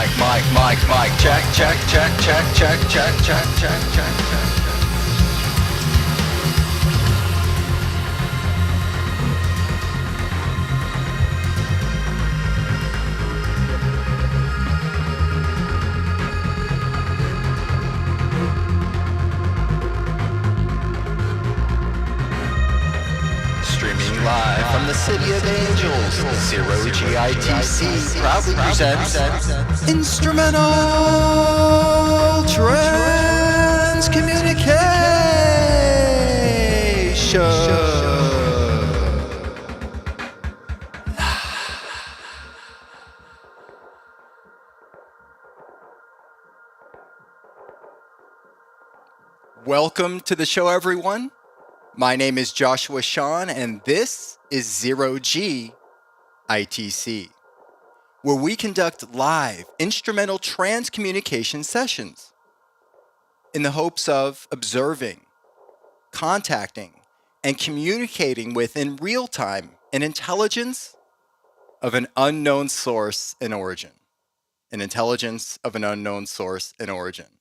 Mic, check. Streaming live from the City of Angels, Zero GITC proudly presents Instrumental Transcommunication. Welcome to the show, everyone. My name is Joshua Sean, and this is Zero G ITC, where we conduct live instrumental transcommunication sessions in the hopes of observing, contacting, and communicating with in real time an intelligence of an unknown source and origin. An intelligence of an unknown source and origin.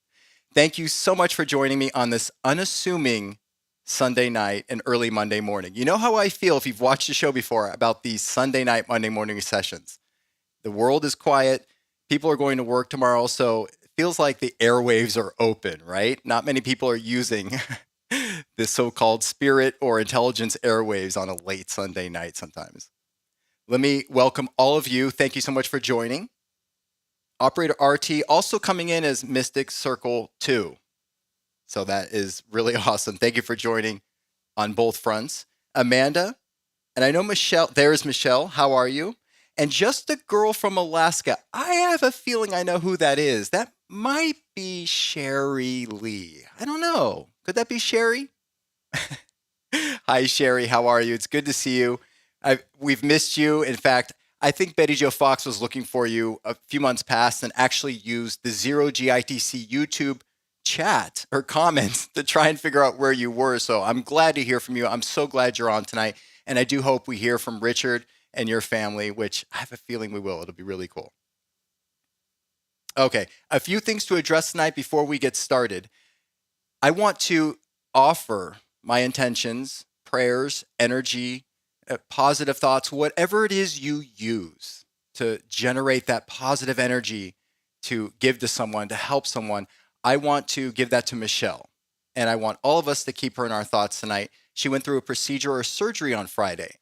Thank you so much for joining me on this unassuming Sunday night and early Monday morning. You know how I feel if you've watched the show before about these Sunday night, Monday morning sessions. The world is quiet. People are going to work tomorrow, so it feels like the airwaves are open, right? Not many people are using the so-called spirit or intelligence airwaves on a late Sunday night sometimes. Let me welcome all of you. Thank you so much for joining. Operator RT also coming in as Mystic Circle 2. So that is really awesome. Thank you for joining on both fronts. Amanda, and I know Michelle, there's Michelle. How are you? And just a girl from Alaska. I have a feeling I know who that is. That might be Sherry Lee. I don't know. Could that be Sherry? Hi, Sherry. How are you? It's good to see you. We've missed you. In fact, I think Betty Jo Fox was looking for you a few months past and actually used the Zero GITC YouTube chat or comments to try and figure out where you were. So I'm glad to hear from you. I'm so glad you're on tonight. And I do hope we hear from Richard and your family, which I have a feeling we will. It'll be really cool. Okay, a few things to address tonight before we get started. I want to offer my intentions, prayers, energy, positive thoughts, whatever it is you use to generate that positive energy to give to someone, to help someone. I want to give that to Michelle, and I want all of us to keep her in our thoughts tonight. She went through a procedure or surgery on Friday,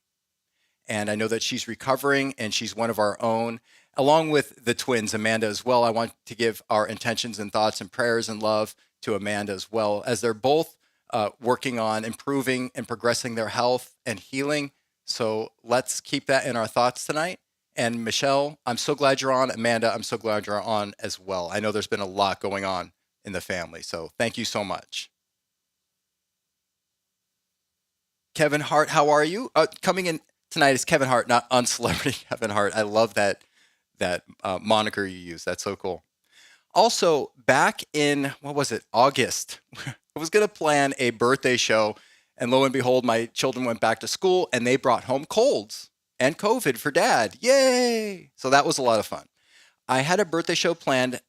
and I know that she's recovering, and she's one of our own, along with the twins, Amanda, as well. I want to give our intentions and thoughts and prayers and love to Amanda as well, as they're both working on improving and progressing their health and healing. So let's keep that in our thoughts tonight. And Michelle, I'm so glad you're on. Amanda, I'm so glad you're on as well. I know there's been a lot going on in the family. So thank you so much. Kevin Hart, how are you? Coming in tonight is Kevin Hart, not uncelebrity Kevin Hart. I love that moniker you use. That's so cool. Also, back in, August, I was going to plan a birthday show, and lo and behold, my children went back to school, and they brought home colds and COVID for Dad. Yay! So that was a lot of fun. I had a birthday show planned.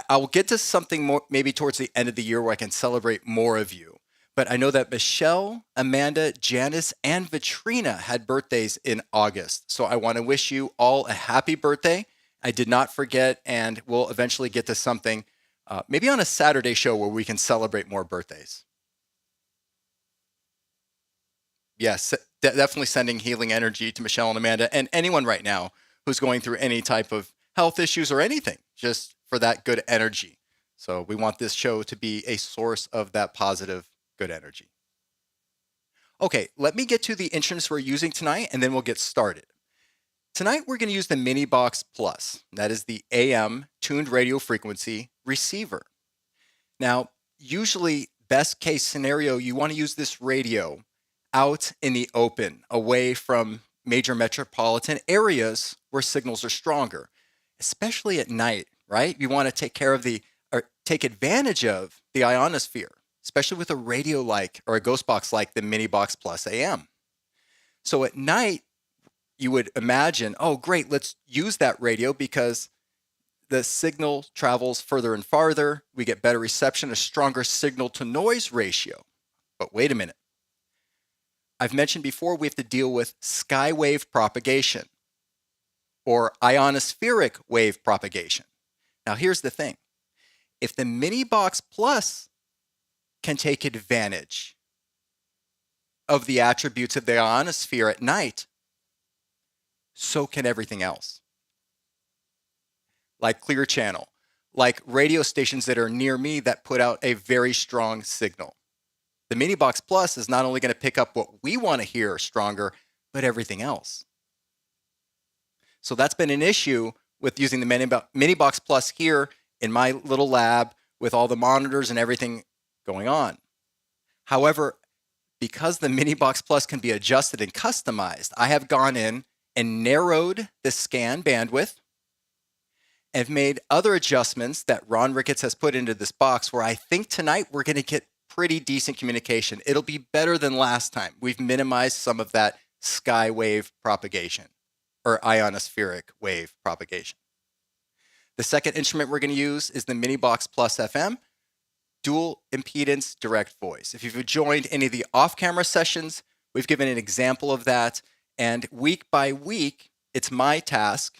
I will get to something more maybe towards the end of the year where I can celebrate more of you. But I know that Michelle, Amanda, Janice, and Vitrina had birthdays in August. So I want to wish you all a happy birthday. I did not forget, and we'll eventually get to something, maybe on a Saturday show where we can celebrate more birthdays. Yes, definitely sending healing energy to Michelle and Amanda and anyone right now who's going through any type of health issues or anything, just for that good energy. So we want this show to be a source of that positive, good energy. Okay, let me get to the instruments we're using tonight, and then we'll get started. Tonight, we're going to use the MiniBox Plus. That is the AM tuned radio frequency receiver. Now, usually, best case scenario, you want to use this radio out in the open, away from major metropolitan areas where signals are stronger, especially at night, right? You want to take advantage of the ionosphere, especially with a radio like or a ghost box like the MiniBox Plus AM. So at night, you would imagine, oh, great, let's use that radio because the signal travels further and farther. We get better reception, a stronger signal to noise ratio. But wait a minute. I've mentioned before we have to deal with skywave propagation or ionospheric wave propagation. Now here's the thing. If the MiniBox Plus can take advantage of the attributes of the ionosphere at night, so can everything else. Like Clear Channel, like radio stations that are near me that put out a very strong signal. The MiniBox Plus is not only going to pick up what we want to hear stronger, but everything else. So that's been an issue with using the MiniBox Plus here in my little lab with all the monitors and everything going on. However, because the MiniBox Plus can be adjusted and customized, I have gone in and narrowed the scan bandwidth and made other adjustments that Ron Ricketts has put into this box where I think tonight we're going to get pretty decent communication. It'll be better than last time. We've minimized some of that skywave propagation or ionospheric wave propagation. The second instrument we're going to use is the MiniBox Plus FM, dual impedance direct voice. If you've joined any of the off-camera sessions, we've given an example of that. And week by week, it's my task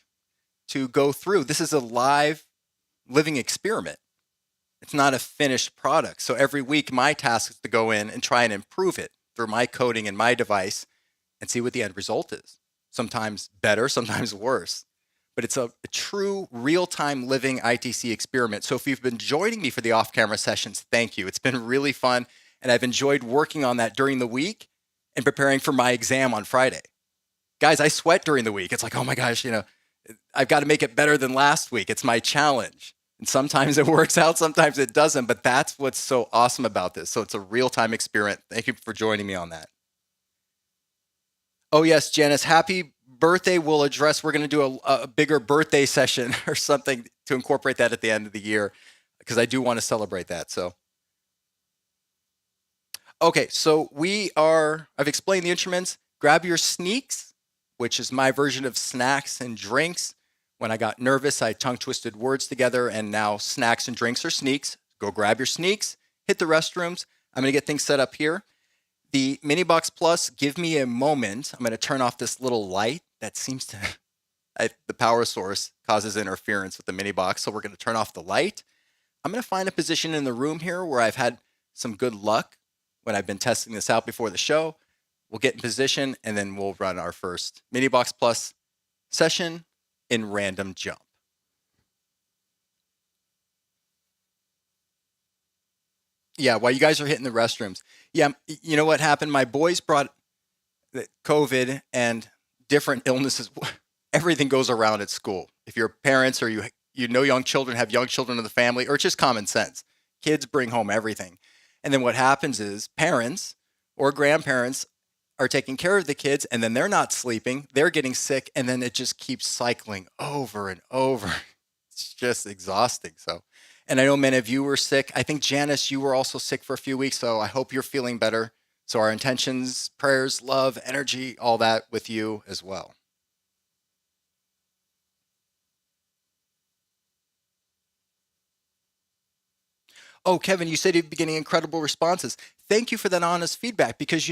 to go through. This is a live living experiment. It's not a finished product. So every week, my task is to go in and try and improve it through my coding and my device and see what the end result is. Sometimes better, sometimes worse. But it's a true real-time living ITC experiment. So if you've been joining me for the off-camera sessions, thank you. It's been really fun. And I've enjoyed working on that during the week and preparing for my exam on Friday. Guys, I sweat during the week. It's like, oh my gosh, I've got to make it better than last week. It's my challenge. And sometimes it works out, sometimes it doesn't, but that's what's so awesome about this. So it's a real-time experiment. Thank you for joining me on that. Oh yes, Janice, happy birthday. We're going to do a bigger birthday session or something to incorporate that at the end of the year because I do want to celebrate that. So, okay, so I've explained the instruments. Grab your sneaks, which is my version of snacks and drinks. When I got nervous, I tongue twisted words together, and now snacks and drinks are sneaks. Go grab your sneaks, hit the restrooms. I'm going to get things set up here. The MiniBox Plus, give me a moment. I'm going to turn off this little light that seems to, the power source causes interference with the MiniBox, so we're going to turn off the light. I'm going to find a position in the room here where I've had some good luck when I've been testing this out before the show. We'll get in position, and then we'll run our first MiniBox Plus session in random jump. Yeah, while you guys are hitting the restrooms. Yeah, you know what happened? My boys brought COVID and different illnesses. Everything goes around at school. If you're parents or you know young children, have young children in the family, or it's just common sense. Kids bring home everything. And then what happens is parents or grandparents are taking care of the kids, and then they're not sleeping, they're getting sick, and then it just keeps cycling over and over. It's just exhausting. So, and I know many of you were sick. I think, Janice, you were also sick for a few weeks, so I hope you're feeling better. So our intentions, prayers, love, energy, all that with you as well. Oh, Kevin, you said you'd be getting incredible responses. Thank you for that honest feedback because,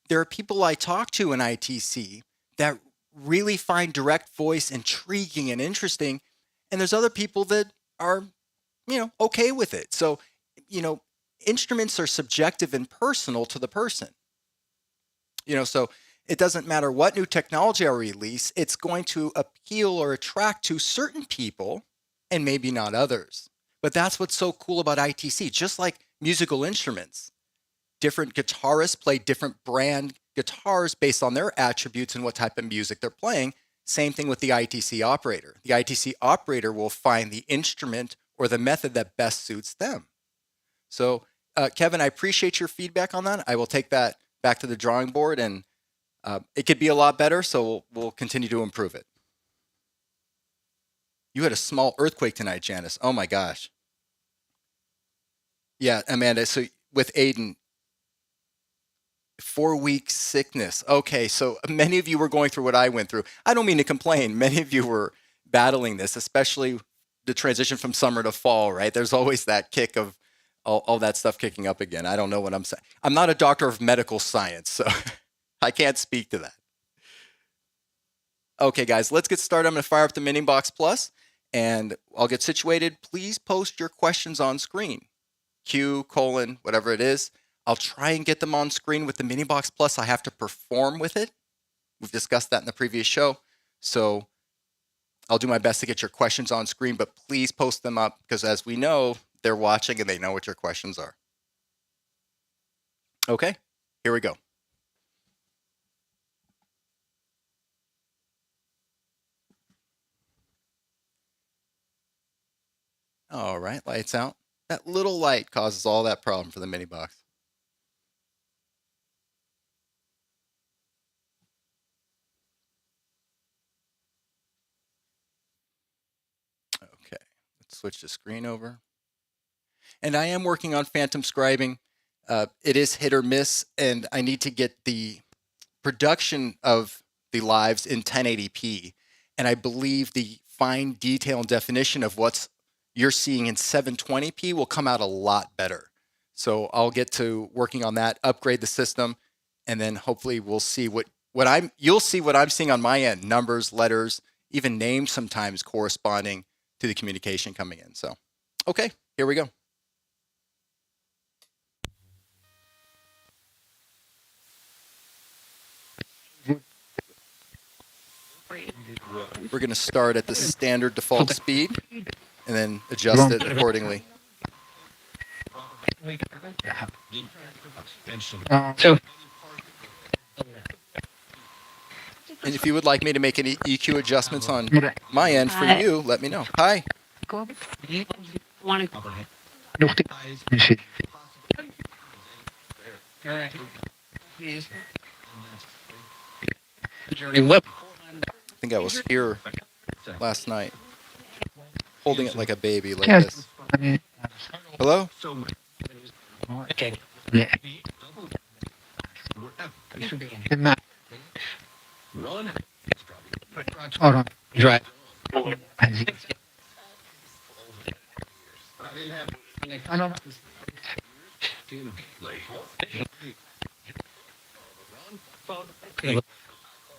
there are people I talk to in ITC that really find direct voice intriguing and interesting. And there's other people that are, okay with it. So, instruments are subjective and personal to the person. So it doesn't matter what new technology I release, it's going to appeal or attract to certain people and maybe not others. But that's what's so cool about ITC, just like musical instruments. Different guitarists play different brand guitars based on their attributes and what type of music they're playing. Same thing with the ITC operator. The ITC operator will find the instrument or the method that best suits them. So, Kevin, I appreciate your feedback on that. I will take that back to the drawing board, and it could be a lot better, so we'll continue to improve it. You had a small earthquake tonight, Janice. Oh my gosh. Yeah, Amanda, so with Aiden, 4-week sickness. Okay, so many of you were going through what I went through. I don't mean to complain. Many of you were battling this, especially the transition from summer to fall, right? There's always that kick of all that stuff kicking up again. I don't know what I'm saying. I'm not a doctor of medical science, so I can't speak to that. Okay, guys, let's get started. I'm going to fire up the MiniBox Plus, and I'll get situated. Please post your questions on screen. Q, colon, whatever it is. I'll try and get them on screen with the MiniBox Plus. I have to perform with it. We've discussed that in the previous show. So I'll do my best to get your questions on screen, but please post them up because as we know, they're watching and they know what your questions are. Okay, here we go. All right, lights out. That little light causes all that problem for the MiniBox. Okay, let's switch the screen over. And I am working on phantom scribing. It is hit or miss, and I need to get the production of the lives in 1080p. And I believe the fine detail and definition of what's you're seeing in 720p will come out a lot better. So I'll get to working on that, upgrade the system, and then hopefully we'll see you'll see what I'm seeing on my end, numbers, letters, even names sometimes corresponding to the communication coming in. So, okay, here we go. We're going to start at the standard default speed and then adjust it accordingly. And if you would like me to make any EQ adjustments on my end for you, let me know. Hi. I think I was here last night, holding it like a baby, like this. Hello? Okay. Right.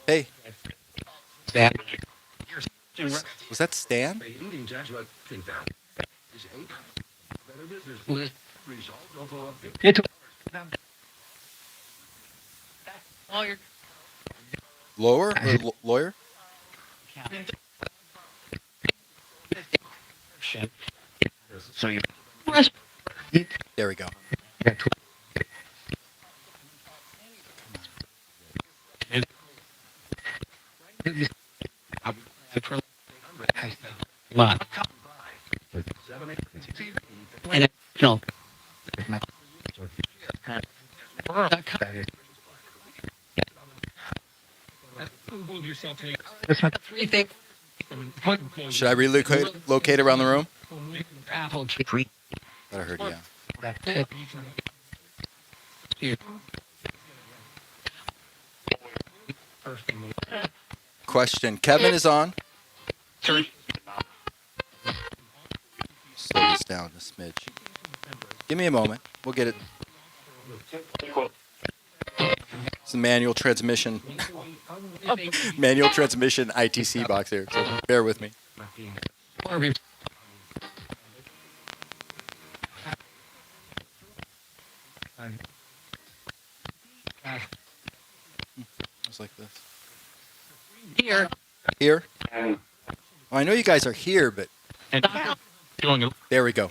Hey, That. was that Stan? Lower or lawyer? So you. There we go. No. Should I relocate around the room? That I heard, yeah. Question. Kevin is on. Slow this down a smidge. Give me a moment. We'll get it. It's a manual transmission. Manual transmission ITC box here, so bear with me. It's like this. Here? Well, I know you guys are here, but there we go.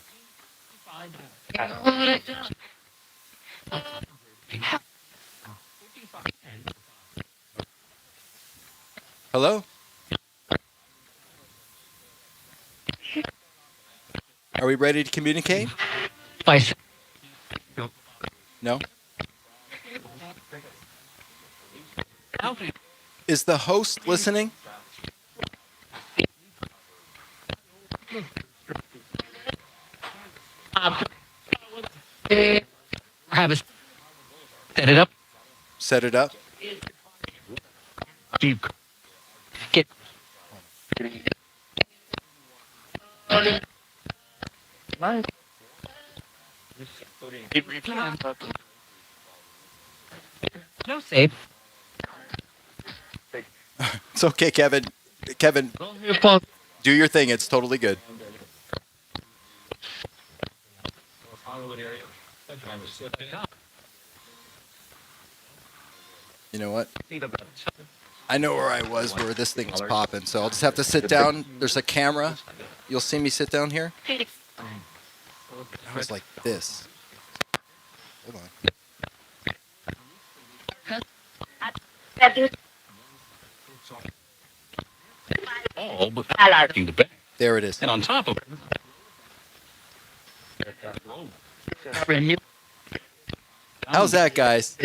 Hello? Are we ready to communicate? No? Is the host listening? Travis, set it up. Set it up. Get. No safe. It's okay, Kevin. Kevin, do your thing. It's totally good. You know what? I know where I was where this thing was popping, so I'll just have to sit down. There's a camera. You'll see me sit down here. I was like this. Hold on. All but the back. There it is. And on top of it. How's that, guys?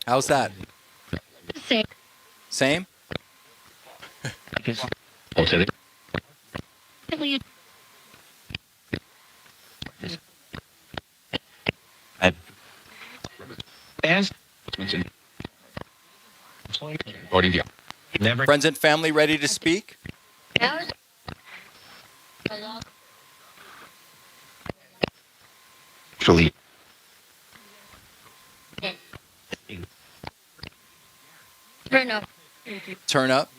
How's that? Same? Friends and family ready to speak? Actually. Turn up.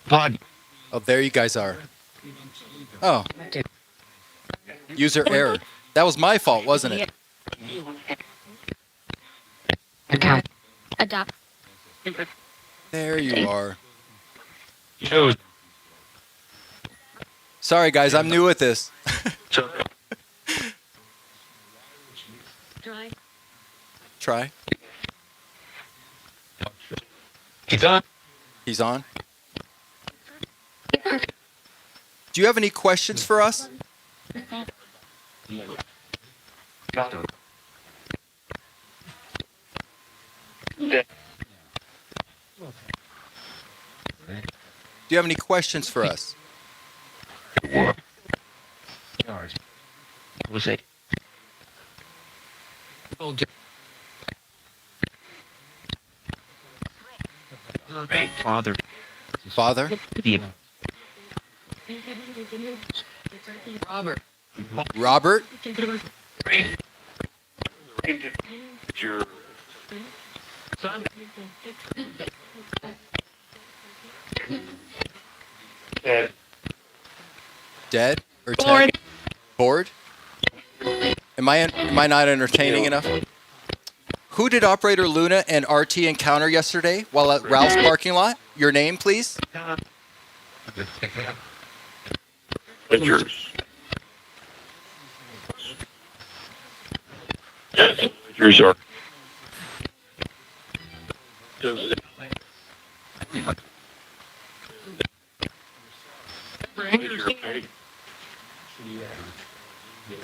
Pod. Oh, there you guys are. Oh. User error. That was my fault, wasn't it? Adopt. There you are. Shows. Sorry, guys, I'm new at this. Try. He's on. He's on. Do you have any questions for us? Do you have any questions for us? Was it? Father. Father? Robert. Robert? Your son. Dead? Or Ted? Bored? Am I not entertaining enough? Who did Operator Luna and RT encounter yesterday while at Ralph's parking lot? Your name, please? Yours. Yours are.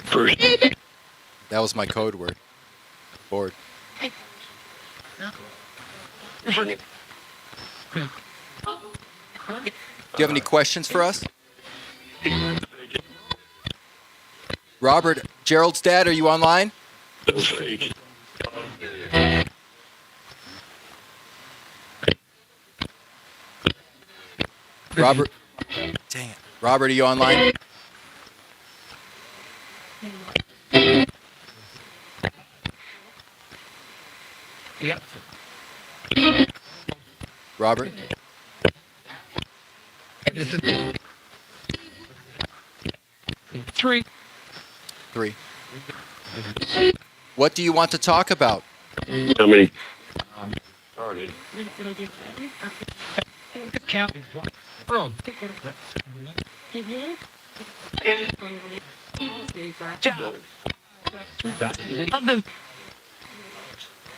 First. That was my code word. Bored. Do you have any questions for us? Robert, Gerald's dad, are you online? Robert, dang it. Robert, are you online? Yep. Robert? Three. What do you want to talk about? How many? Started. Count. Bro.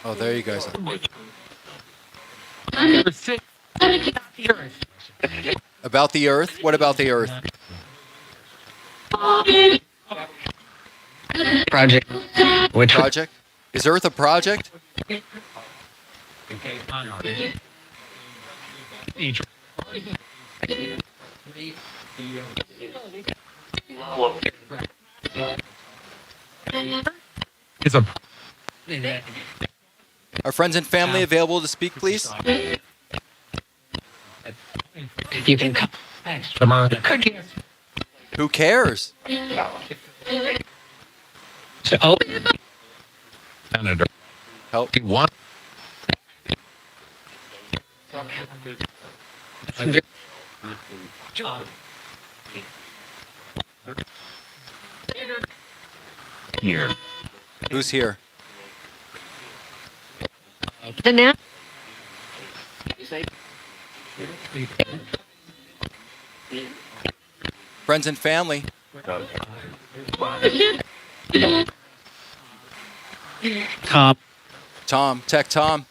Oh, there you guys are. About the Earth? What about the Earth? Project. Which Project? Is Earth a project? It's a. Are friends and family available to speak, please? You can come. Come on. Who cares? So, Senator. Help. You want. Here. Who's here? The now. Friends and family. Tom. Tom. Tech Tom.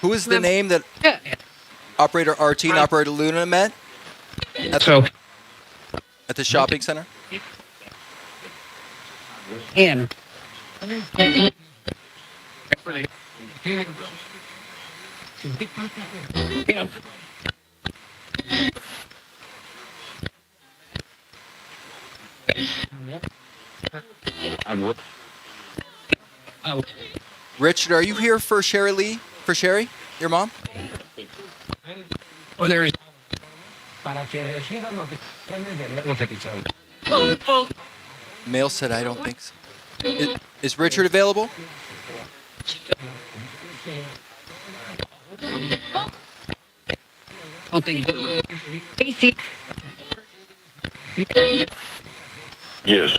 Who is the name that Operator RT and Operator Luna met So, at the shopping center? in. Richard, are you here for Sherry Lee? For Sherry, your mom? Oh, there is. Mail said I don't think so. Is Richard available? Casey. Yes.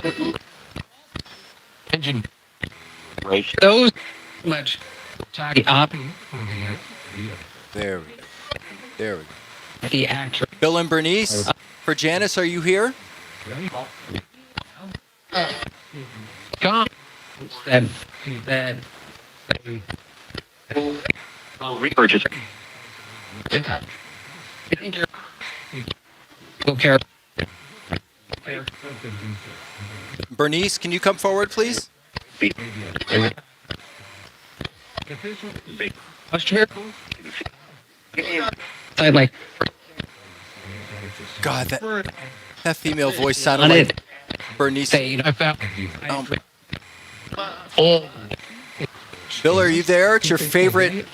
Engine. Right. Those much. The op. There we go. There we go. The actor. Bill and Bernice, for Janice, are you here? Gone. Then. Repurchase. Will care. Bernice, can you come forward, please? What's your I like God, that female voice sounded on like it. Bernice. Say I found. Oh. Bill, are you there? It's your favorite.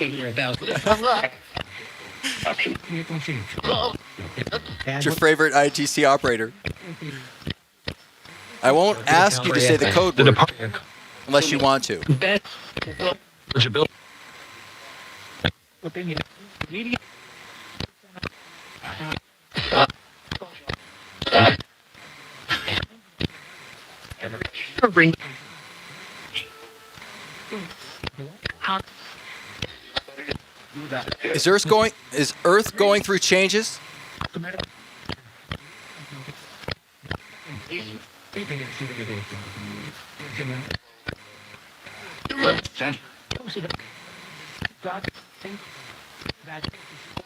It's your favorite ITC operator. I won't ask you to say the code word unless you want to. Is Earth going through changes?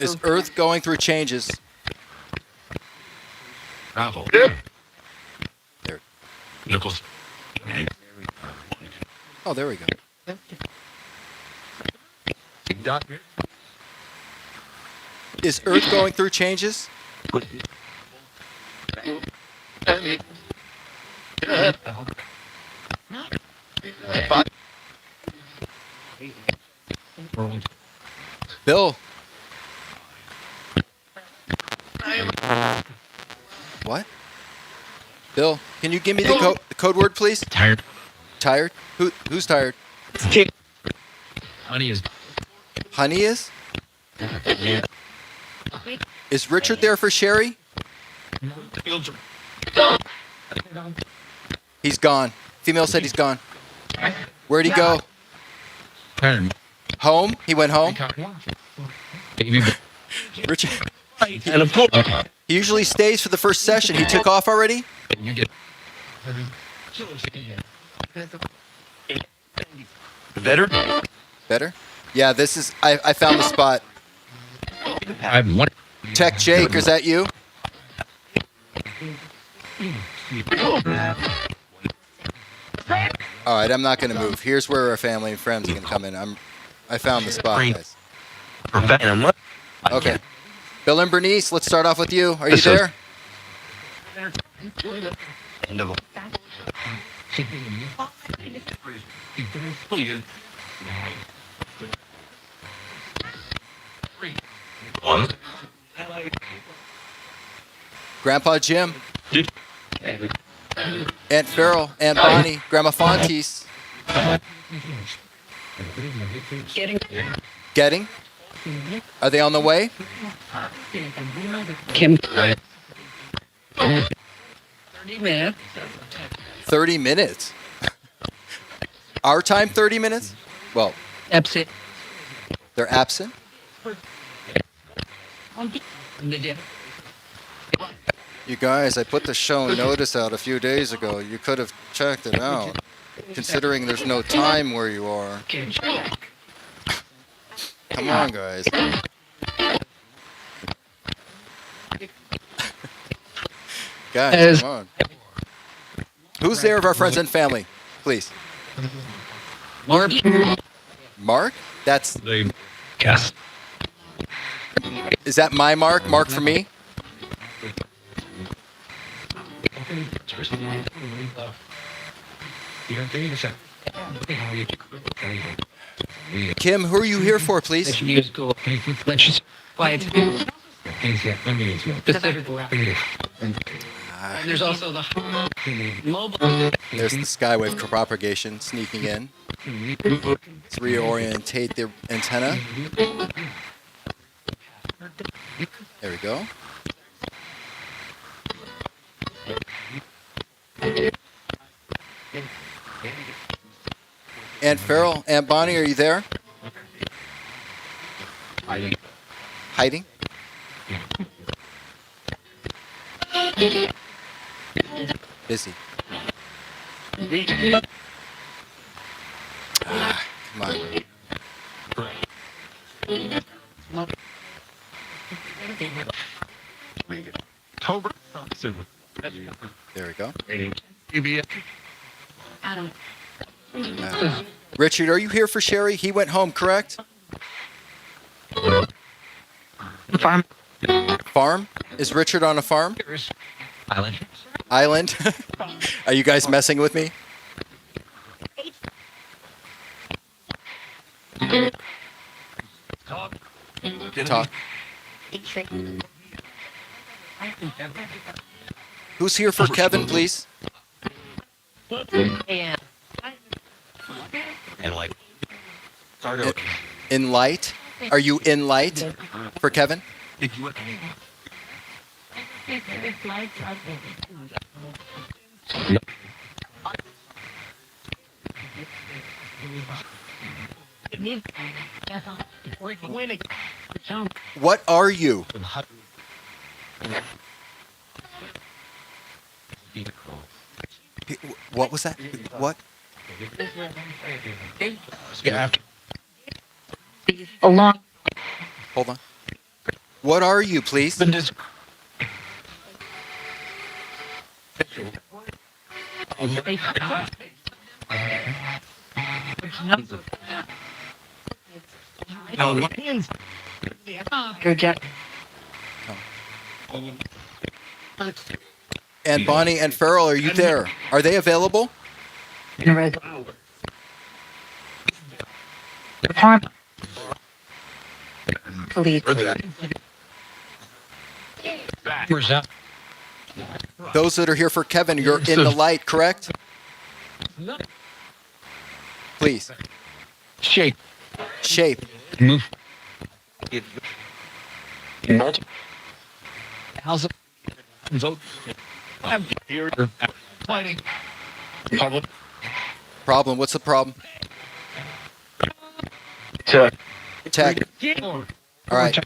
Is Earth going through changes? Bravo. There. Nichols. Oh, there we go. Is Earth going through changes? Bill. What? Bill, can you give me the code word, please? Tired. Tired? Who's tired? Honey is. Honey is? Is Richard there for Sherry? He's gone. Female said he's gone. Where'd he go? Tired. Home? He went home? Baby. Richard, And a pull. he usually stays for the first session. He took off already? You get. Better? Better? Yeah, this is... I found the spot. I'm one. Tech Jake, is that you? All right, I'm not going to move. Here's where our family and friends are going to come in. I found the spot, guys. Okay. Bill and Bernice, let's start off with you. Are you there? One. Grandpa Jim, Aunt Farrell, Aunt Bonnie, Grandma Fontes. Getting? Are they on the way? Kim. 30 minutes. 30 minutes. Our time, 30 minutes? Well, Absent. they're absent? You guys, I put the show notice out a few days ago. You could have checked it out. Considering there's no time where you are. Come on, guys. Guys, come on. Who's there of our friends and family? Please. Mark. Mark? That's... The cast. Is that my Mark? Mark for me? Kim, who are you here for, please? Quiet. There's also the mobile. There's the skywave propagation sneaking in. Let's reorientate the antenna. There we go. Aunt Farrell, Aunt Bonnie, are you there? Hiding? Busy. Come on. There we go. Richard, are you here for Sherry? He went home, correct? Farm. Farm? Is Richard on a farm? Island. Island? Are you guys messing with me? Talk. Who's here for Kevin, please? Yeah. And like. In light? Are you in light for Kevin? What are you? What was that? What? Yeah. Along. Hold on. What are you, please? Good job. And Bonnie and Farrell, are you there? Are they available? Farm. Police. Where's that? Those that are here for Kevin, you're in the light, correct? Please. Shape. Shape. Move. How's it? Vote. I'm here. Fighting. Public. Problem. What's the problem? Tech. All right.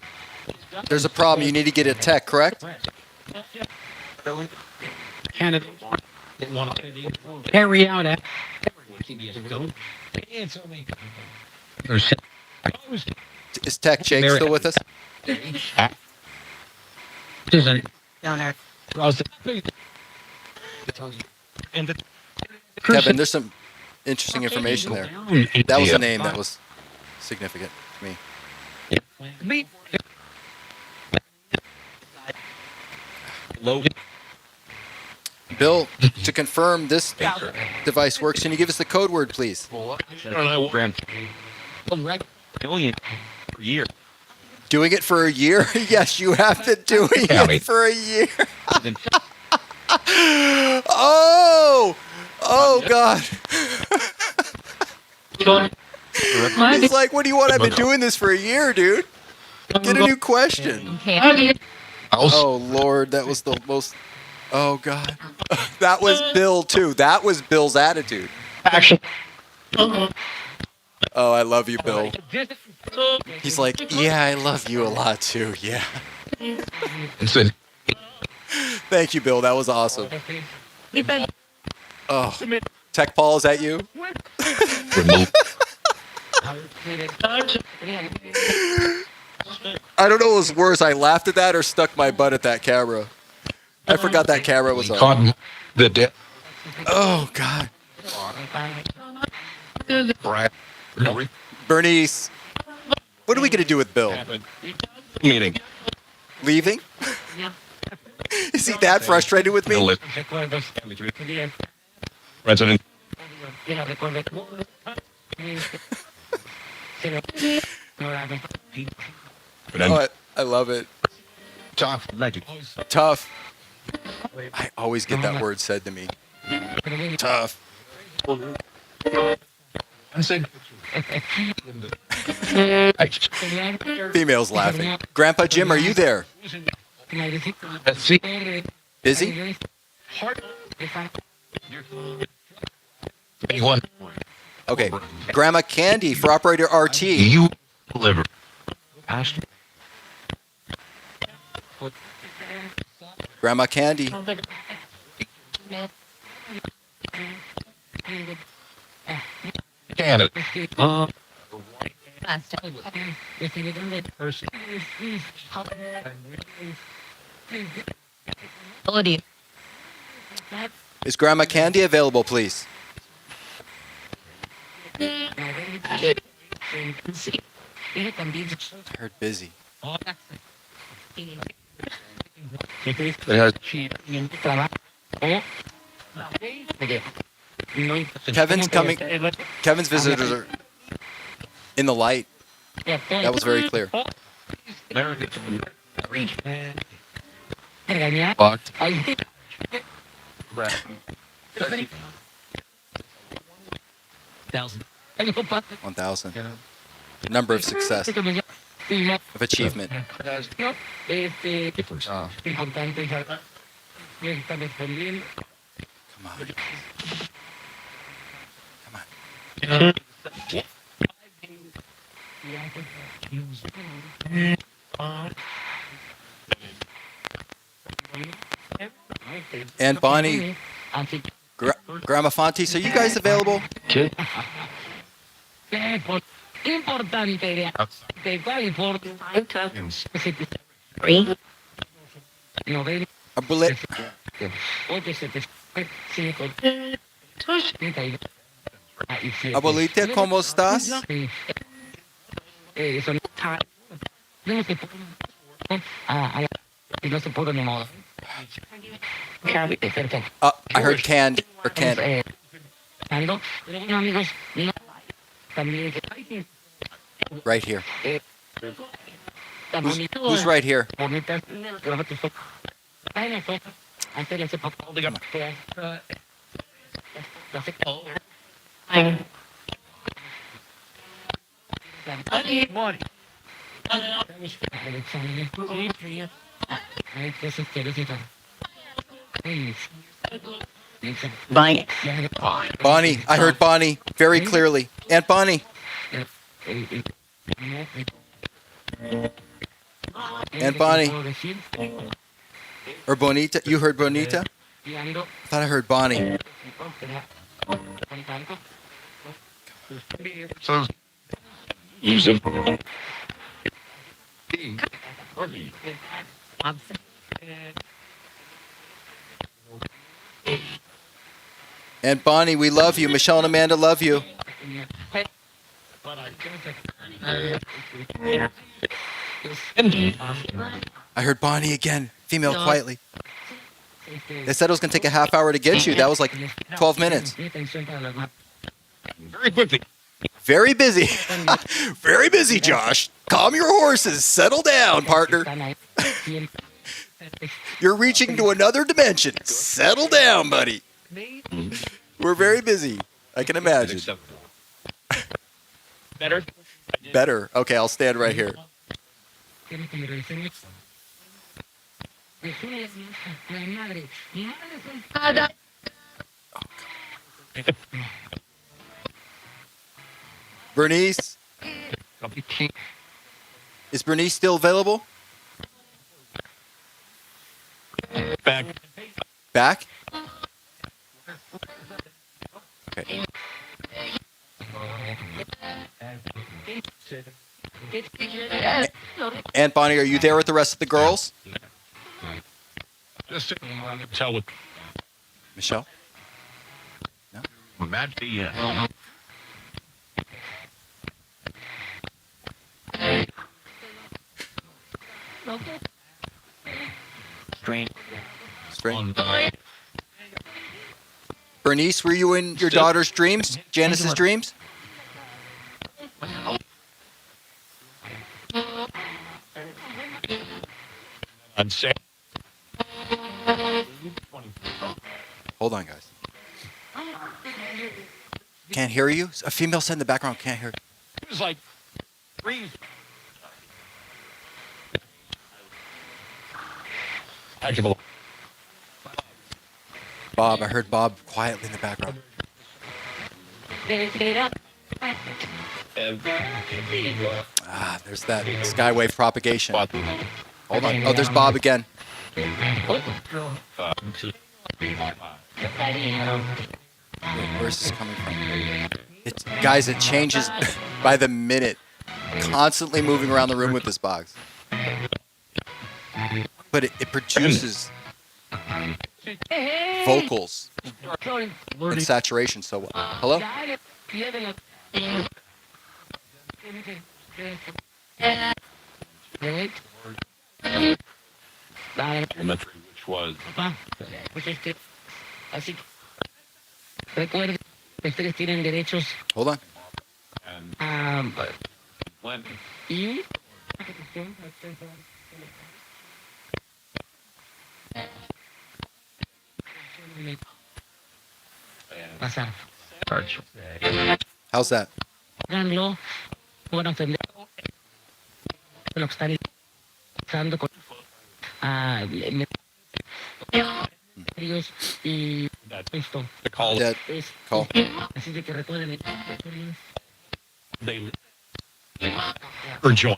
There's a problem. You need to get a tech, correct? Canada. Carry out it. Is Tech Jake still with us? Down there. Kevin, there's some interesting information there. That was a name that was significant to me. Low. Bill, to confirm this device works, can you give us the code word, please? Graham. Million per year. Doing it for a year? Yes, you have been doing it for a year. Oh, God. He's like, what do you want? I've been doing this for a year, dude. Get a new question. Oh, Lord, that was the most... Oh, God. That was Bill, too. That was Bill's attitude. Action. Oh, I love you, Bill. He's like, yeah, I love you a lot, too. Yeah. Listen. Thank you, Bill. That was awesome. Oh, Tech Paul, is that you? Remove. I don't know what was worse. I laughed at that or stuck my butt at that camera. I forgot that camera was on. Caught the death. Oh, God. Brad. Bernice, what are we going to do with Bill? Meeting. Leaving? Is he that frustrated with me? President. Oh, I love it. Tough. Legend. Tough. I always get that word said to me. Tough. I said. Females laughing. Grandpa Jim, are you there? Let's see. Busy? Anyone? Okay. Grandma Candy for operator RT. You deliver. Pastor. Grandma Candy. Canada. Is Grandma Candy available, please? I heard busy. Kevin's coming. Kevin's visitors are in the light. That was very clear. Locked. 1,000. Number of success. Of achievement. Come on. Come on. And Bonnie, Grandma Fontes, are you guys available? Kid. Abuelita, ¿cómo estás? I heard canned or canned. Right here. Who's right here? Bye. Bonnie, I heard Bonnie very clearly. Aunt Bonnie. Aunt Bonnie. Or Bonita. You heard Bonita? I thought I heard Bonnie. So. Use him. Aunt Bonnie, we love you. Michelle and Amanda love you. I heard Bonnie again. Female quietly. They said it was going to take a half hour to get you. That was like 12 minutes. Very quickly. Very busy. Very busy, Josh. Calm your horses. Settle down, partner. You're reaching to another dimension. Settle down, buddy. We're very busy. I can imagine. Better? Better. Okay, I'll stand right here. Bernice? Is Bernice still available? Back. Back? Okay. Aunt Bonnie, are you there with the rest of the girls? Just tell what Michelle? Matt the Strange. Strange. Bernice, were you in your daughter's dreams? Janice's dreams? unsafe. Hold on, guys. Can't hear you? A female said in the background, can't hear. It was like three. Actually, Bob, I heard Bob quietly in the background. Ah, there's that skywave propagation. Hold on. Oh, there's Bob again. Where's this coming from? Guys, it changes by the minute. Constantly moving around the room with this box. But it produces vocals and saturation so well. Hello? elementary, which was Tienen derechos. Hold on. and when Y pasar. How's that? Háganlo. Van a ofender lo que están usando con ellos y esto. the call Dead. Es, Call. así de que recuerden. they or join.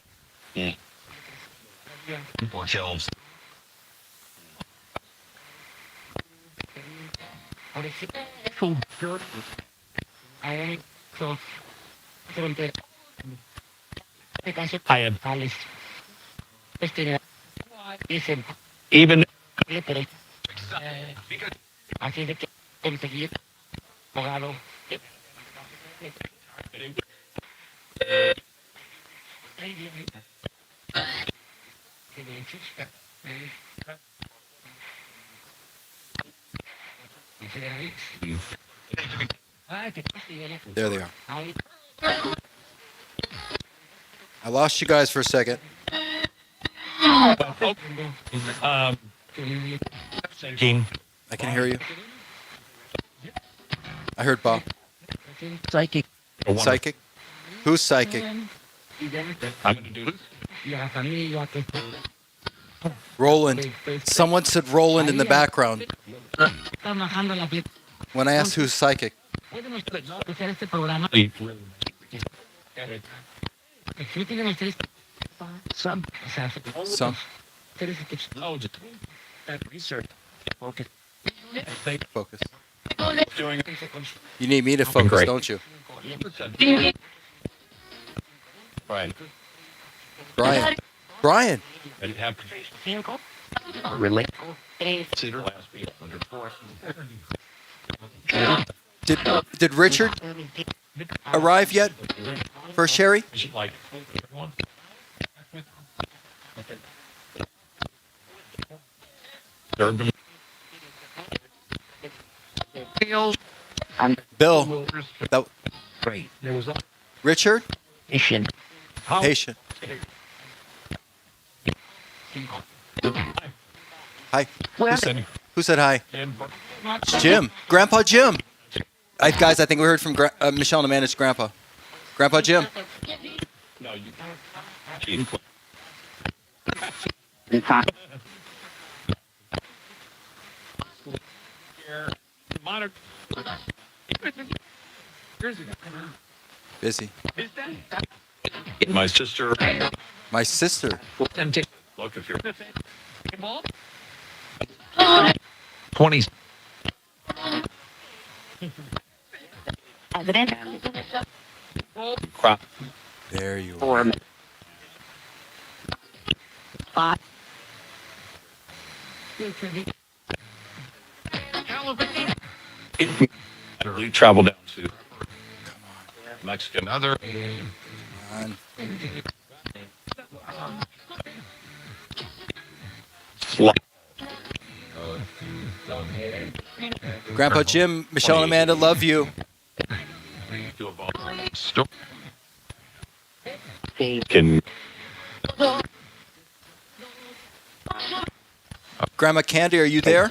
Shelves. I had even Así de que conseguir abogado. There they are. I lost you guys for a second. King. I can hear you. I heard Bob. Psychic. Psychic? Who's psychic? I'm going to do this. Roland. Someone said Roland in the background. When I asked who's psychic. Some. Oh, just research. Focus. Focus. Doing You need me to focus, Great. don't you? right. Brian. Brian. I didn't have Really? consider last week under Did Richard arrive yet for Sherry? like everyone. Third Bill, that, Great. There was a Richard, Patient. patient. Hi. Who said hi? Jim. Grandpa Jim. Guys, I think we heard from Michelle and Amanda's grandpa. Grandpa Jim. No, you. Monitor. Busy. My sister. My sister. Look if you're 20. crop. There you are. We travel down to Mexico. Another. Come on. Grandpa Jim, Michelle and Amanda love you. Can Grandma Candy, are you there?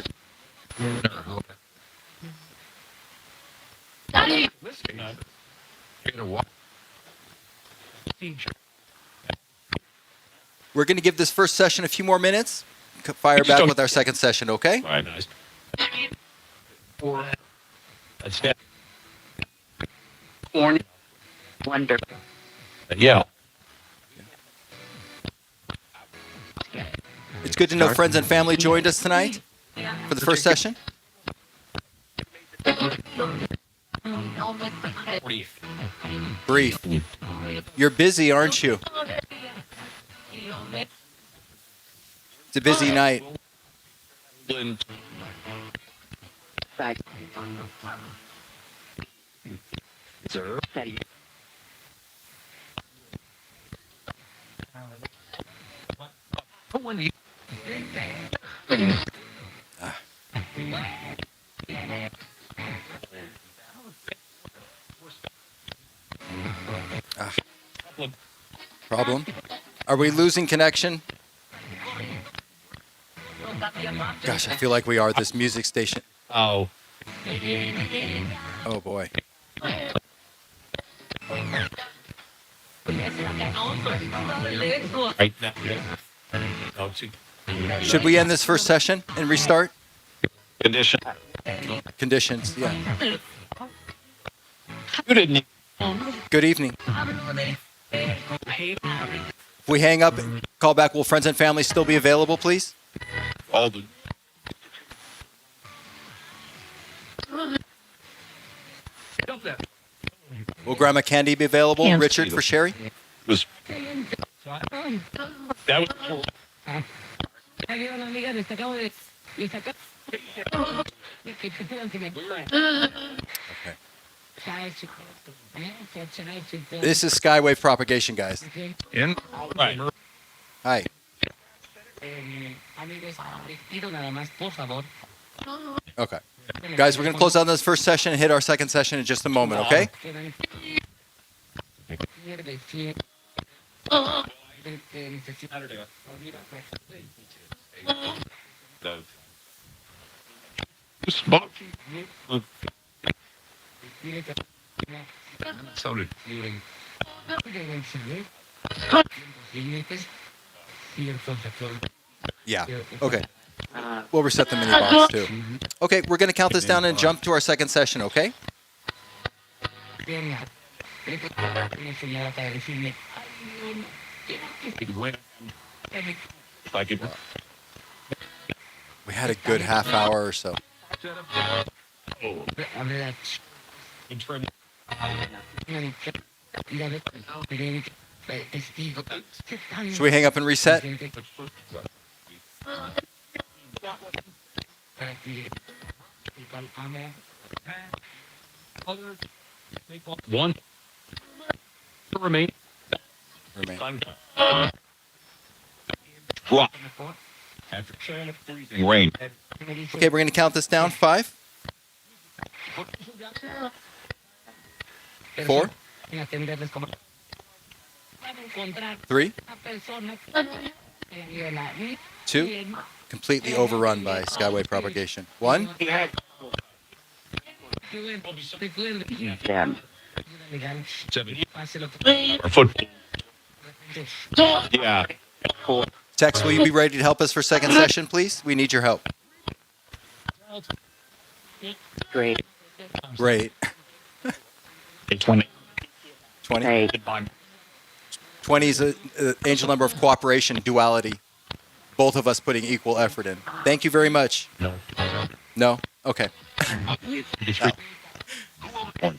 We're going to give this first session a few more minutes. Fire back with our second session, okay? all right, nice. That's it. Wonderful. Yeah. It's good to know friends and family joined us tonight for the first session. Brief. You're busy, aren't you? It's a busy night. Problem? Are we losing connection? Gosh, I feel like we are at this music station. Oh. Oh boy. Right now. Should we end this first session and restart? Condition. Conditions, yeah. You didn't. Good evening. If we hang up and call back, will friends and family still be available, please? All the. Will Grandma Candy be available? Yeah. Richard for Sherry? Was. That was. This is Skywave propagation, guys. In. Right. Hi. Okay. Guys, we're going to close out this first session and hit our second session in just a moment, okay? Smoke. So did. Yeah. Okay. We'll reset the MiniBox too. Okay, we're going to count this down and jump to our second session, okay? Like it. We had a good half hour or so. In trim. Should we hang up and reset? One. Remain. Remain. Drop. After freezing rain. Okay, we're going to count this down. 5, 4, 3, 2, completely overrun by skyway propagation. 1, Or foot. Yeah. Tex, will you be ready to help us for second session, please? We need your help. Great. Great. 20. 20. Great. 20 is an angel number of cooperation, duality. Both of us putting equal effort in. Thank you very much. No. No? Okay.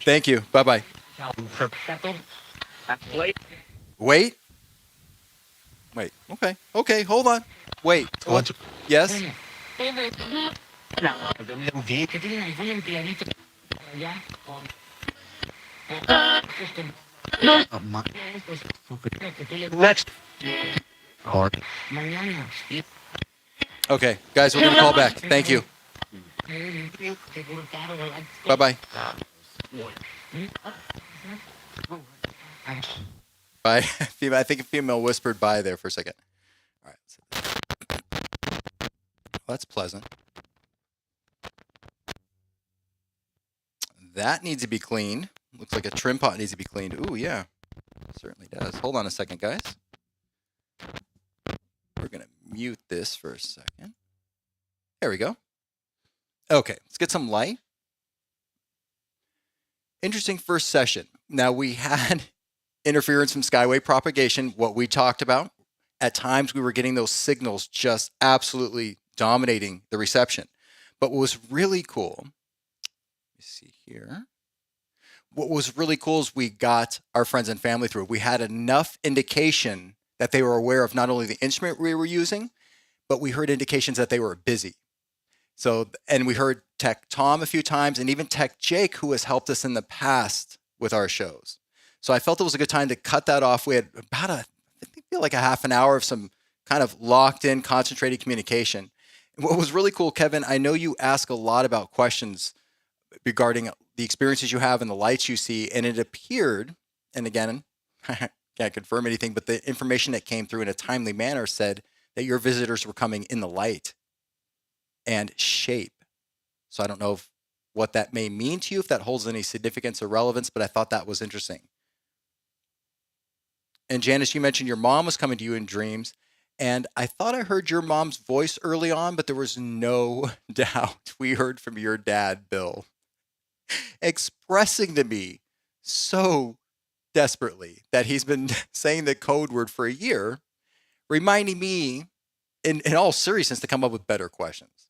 Thank you. Bye-bye. Wait. Wait. Okay. Okay. Hold on. Wait. What? Yes? Next. Okay. Guys, we're going to call back. Thank you. Bye-bye. Bye. I think a female whispered bye there for a second. All right. Well, that's pleasant. That needs to be cleaned. Looks like a trim pot needs to be cleaned. Ooh, yeah. Certainly does. Hold on a second, guys. We're going to mute this for a second. There we go. Okay, let's get some light. Interesting first session. Now, we had interference from skyway propagation, what we talked about. At times, we were getting those signals just absolutely dominating the reception. But what was really cool, let me see here. What was really cool is we got our friends and family through. We had enough indication that they were aware of not only the instrument we were using, but we heard indications that they were busy. So, and we heard Tech Tom a few times, and even Tech Jake, who has helped us in the past with our shows. So I felt it was a good time to cut that off. We had about I feel like a half an hour of some kind of locked in, concentrated communication. And what was really cool, Kevin, I know you ask a lot about questions regarding the experiences you have and the lights you see, and it appeared, and again, I can't confirm anything, but the information that came through in a timely manner said that your visitors were coming in the light and shape. So I don't know what that may mean to you, if that holds any significance or relevance, but I thought that was interesting. And Janice, you mentioned your mom was coming to you in dreams, and I thought I heard your mom's voice early on, but there was no doubt we heard from your dad, Bill, expressing to me so desperately that he's been saying the code word for a year, reminding me in all seriousness to come up with better questions.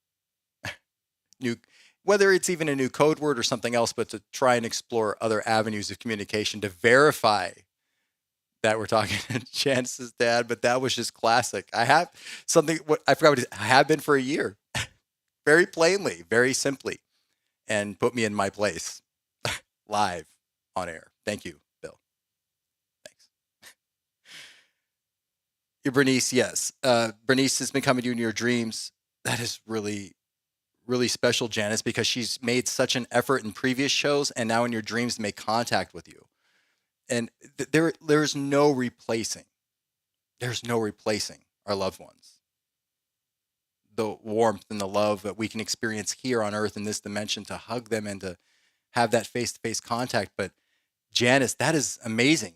Whether it's even a new code word or something else, but to try and explore other avenues of communication to verify that we're talking to Janice's dad. But that was just classic. I have something, I forgot what it is. I have been for a year, very plainly, very simply, and put me in my place live on air. Thank you, Bill. Thanks. Bernice, yes. Bernice has been coming to you in your dreams. That is really, really special, Janice, because she's made such an effort in previous shows and now in your dreams to make contact with you. And there's no replacing. There's no replacing our loved ones. The warmth and the love that we can experience here on Earth in this dimension, to hug them and to have that face-to-face contact. But Janice, that is amazing.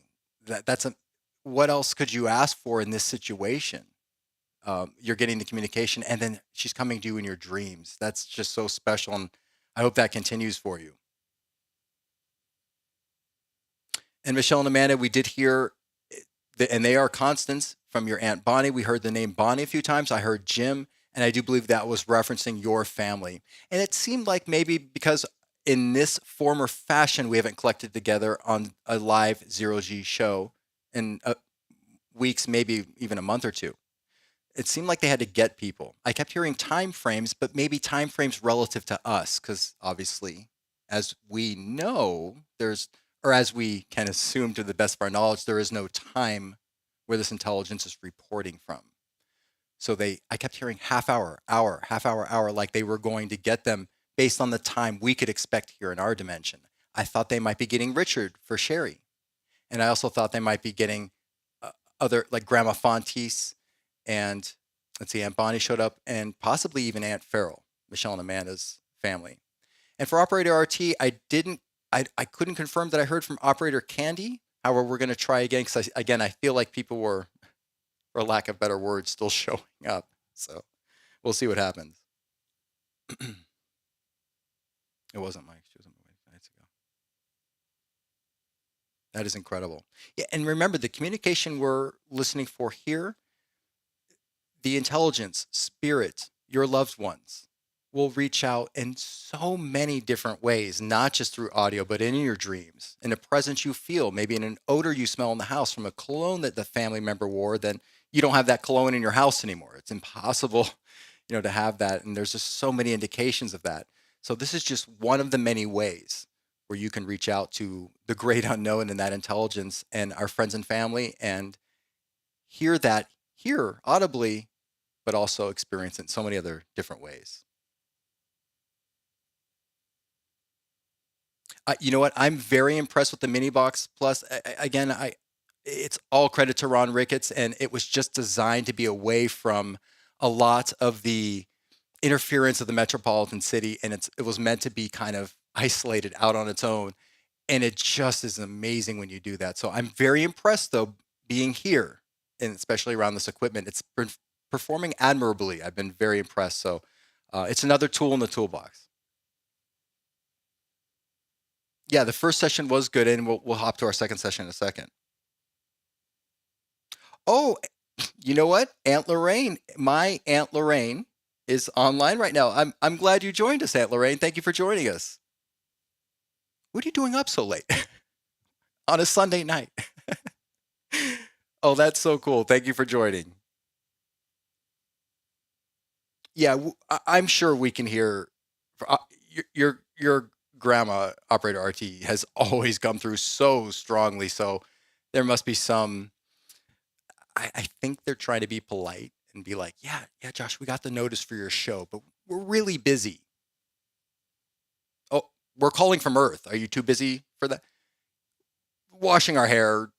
What else could you ask for in this situation? You're getting the communication, and then she's coming to you in your dreams. That's just so special, and I hope that continues for you. And Michelle and Amanda, we did hear, and they are constants from your Aunt Bonnie. We heard the name Bonnie a few times. I heard Jim, and I do believe that was referencing your family. And it seemed like maybe because in this form or fashion, we haven't collected together on a live Zero-G show in weeks, maybe even a month or two. It seemed like they had to get people. I kept hearing time frames, but maybe time frames relative to us, because obviously, as we know, or as we can assume to the best of our knowledge, there is no time where this intelligence is reporting from. So I kept hearing half hour, hour, like they were going to get them based on the time we could expect here in our dimension. I thought they might be getting Richard for Sherry. And I also thought they might be getting other, like Grandma Fontes, and let's see, Aunt Bonnie showed up, and possibly even Aunt Farrell, Michelle and Amanda's family. And for Operator RT, I couldn't confirm that I heard from Operator Candy. However, we're going to try again because, I feel like people were, for lack of better words, still showing up. So we'll see what happens. It wasn't Mike. She was on the way nights ago. That is incredible. Yeah, and remember, the communication we're listening for here, the intelligence, spirit, your loved ones will reach out in so many different ways, not just through audio, but in your dreams, in a presence you feel, maybe in an odor you smell in the house from a cologne that the family member wore. Then you don't have that cologne in your house anymore. It's impossible, to have that. And there's just so many indications of that. So this is just one of the many ways where you can reach out to the great unknown and that intelligence and our friends and family and hear that here audibly, but also experience it in so many other different ways. You know what? I'm very impressed with the MiniBox Plus. Again, it's all credit to Ron Ricketts, and it was just designed to be away from a lot of the interference of the metropolitan city, and it was meant to be kind of isolated out on its own. And it just is amazing when you do that. So I'm very impressed, though, being here, and especially around this equipment. It's been performing admirably. I've been very impressed. So it's another tool in the toolbox. Yeah, the first session was good, and we'll hop to our second session in a second. Oh, you know what? Aunt Lorraine, my Aunt Lorraine is online right now. I'm glad you joined us, Aunt Lorraine. Thank you for joining us. What are you doing up so late on a Sunday night? Oh, that's so cool. Thank you for joining. Yeah, I'm sure we can hear your grandma, Operator RT, has always come through so strongly. So there must be some. I think they're trying to be polite and be like, yeah, Josh, we got the notice for your show, but we're really busy. Oh, we're calling from Earth. Are you too busy for that? Washing our hair.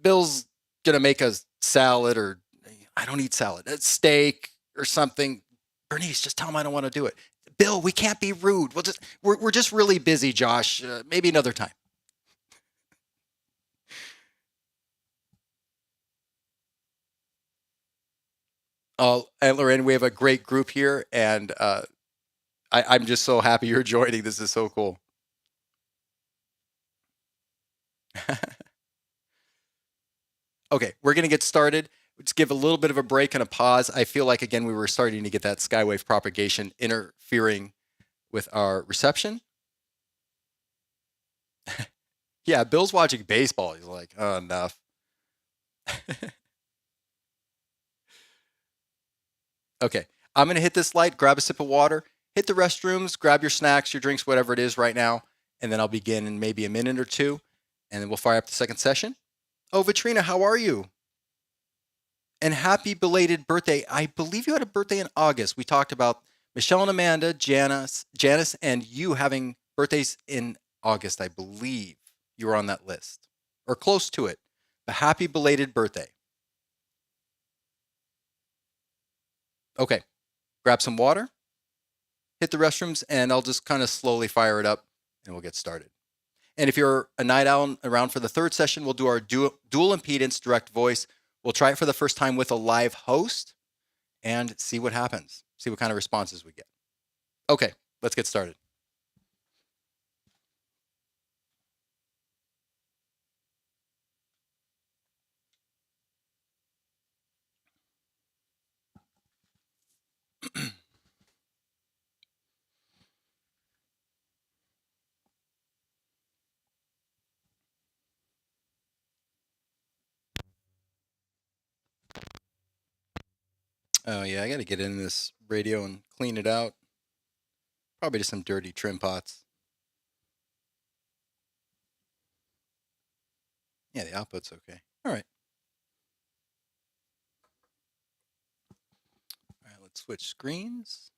Bill's gonna make a salad, or I don't eat salad. Steak or something. Bernice, just tell him I don't want to do it. Bill, we can't be rude. We're just really busy, Josh. Maybe another time. And Lorraine, we have a great group here, and I'm just so happy you're joining. This is so cool. Okay, we're going to get started. Let's give a little bit of a break and a pause. I feel like, again, we were starting to get that skywave propagation interfering with our reception. Yeah, Bill's watching baseball. He's like, oh, enough. Okay, I'm going to hit this light, grab a sip of water, hit the restrooms, grab your snacks, your drinks, whatever it is right now, and then I'll begin in maybe a minute or two, and then we'll fire up the second session. Oh, Vitrina, how are you? And happy belated birthday. I believe you had a birthday in August. We talked about Michelle and Amanda, Janice, and you having birthdays in August, I believe. You were on that list, or close to it. But happy belated birthday. Okay, grab some water, hit the restrooms, and I'll just kind of slowly fire it up, and we'll get started. And if you're a night owl around for the third session, we'll do our dual impedance direct voice. We'll try it for the first time with a live host and see what happens, see what kind of responses we get. Okay, let's get started. Oh yeah, I got to get in this radio and clean it out. Probably just some dirty trim pots. Yeah, the output's okay. All right. All right, let's switch screens.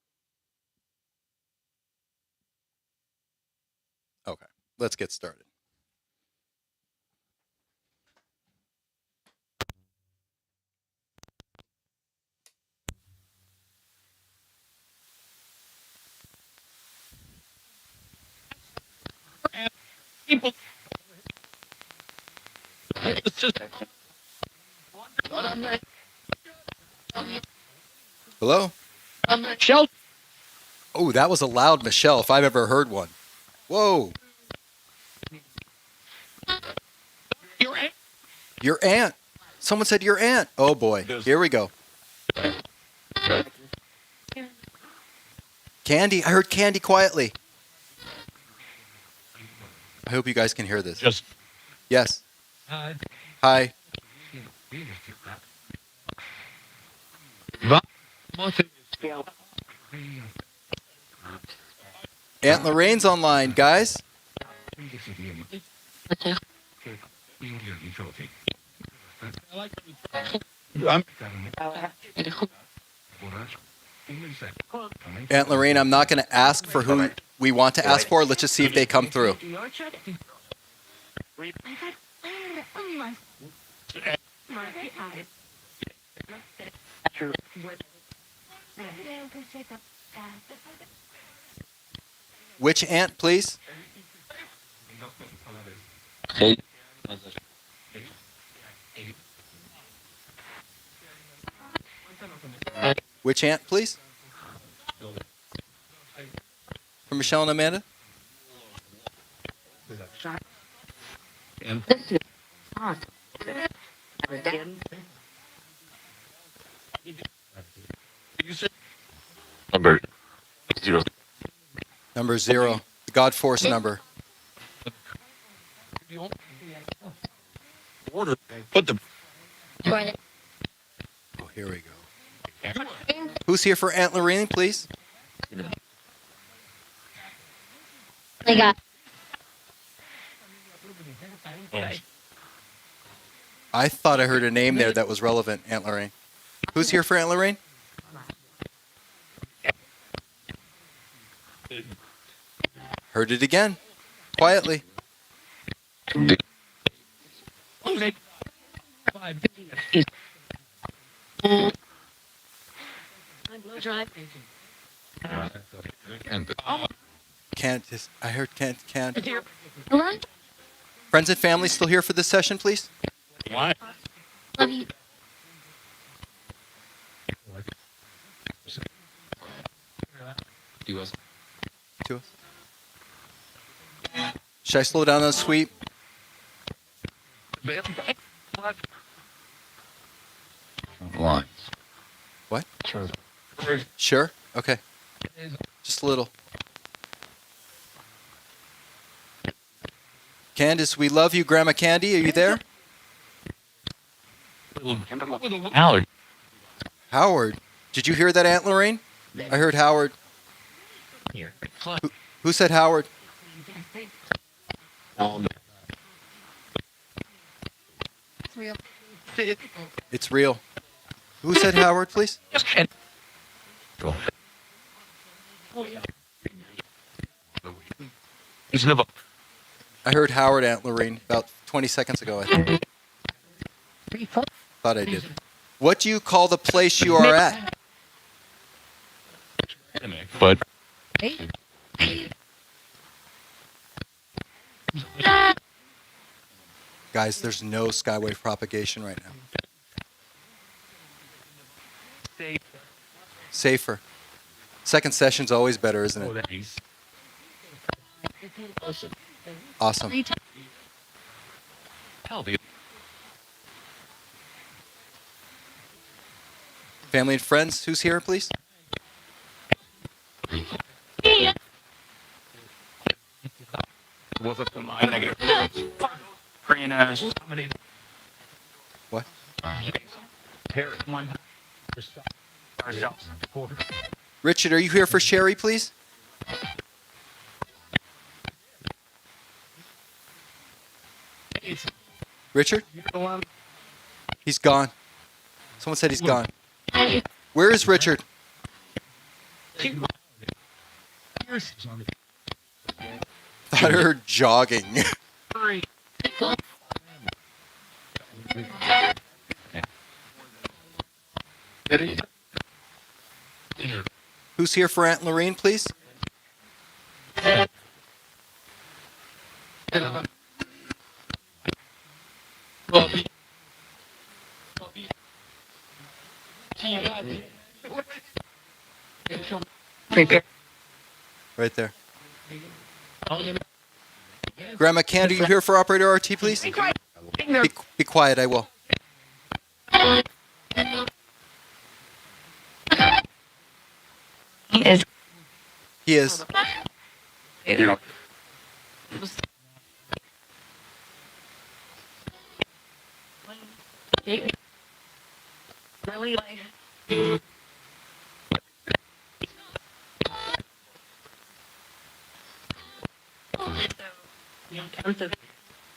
Okay, let's get started. People. It's just. Hello? Shelter. Oh, that was a loud Michelle if I've ever heard one. Whoa. Your aunt. Your aunt. Someone said your aunt. Oh boy. Here we go. Candy. I heard Candy quietly. I hope you guys can hear this. Just. Yes. Hi. Aunt Lorraine's online, guys. Aunt Lorraine, I'm not going to ask for who we want to ask for. Let's just see if they come through. Which aunt, please? Which aunt, please? For Michelle and Amanda? Number 0. Number 0. The God Force number. Order. Put the. Oh, here we go. Who's here for Aunt Lorraine, please? I got. I thought I heard a name there that was relevant, Aunt Lorraine. Who's here for Aunt Lorraine? Heard it again. Quietly. Can't. I heard can't. Friends and family still here for this session, please? Why? Love you. To us. Should I slow down on the sweep? Line. What? Sure. Okay. Just a little. Candace, we love you. Grandma Candy, are you there? Allard. Howard. Did you hear that, Aunt Lorraine? I heard Howard. Who said Howard? Real. It's real. Who said Howard, please? I heard Howard, Aunt Lorraine, about 20 seconds ago, I think. Thought I did. What do you call the place you are at? But. Guys, there's no skywave propagation right now. Safer. Second session's always better, isn't it? Awesome. Family and friends, who's here, please? What? Richard, are you here for Sherry, please? Richard? He's gone. Someone said he's gone. Where is Richard? thought I heard jogging. Who's here for Aunt Lorraine, please? Right there. Grandma Candy, you here for Operator RT, please? Be quiet, I will. He is.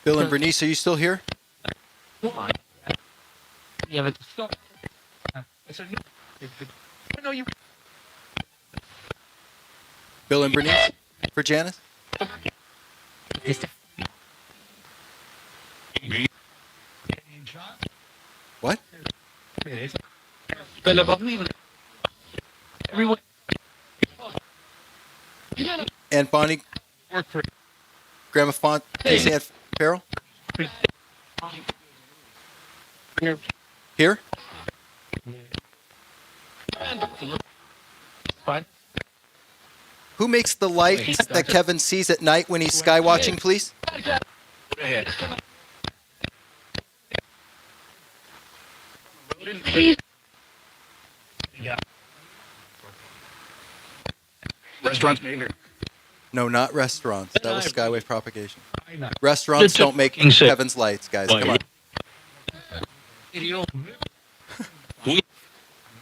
Bill and Bernice, are you still here? Bill and Bernice for Janice? What? Aunt Bonnie? Grandma Font? Please, Aunt Farrell? Here? Who makes the lights that Kevin sees at night when he's sky watching, please? Restaurants. No, not restaurants. That was Skywave propagation. Restaurants don't make Kevin's lights, guys. Come on.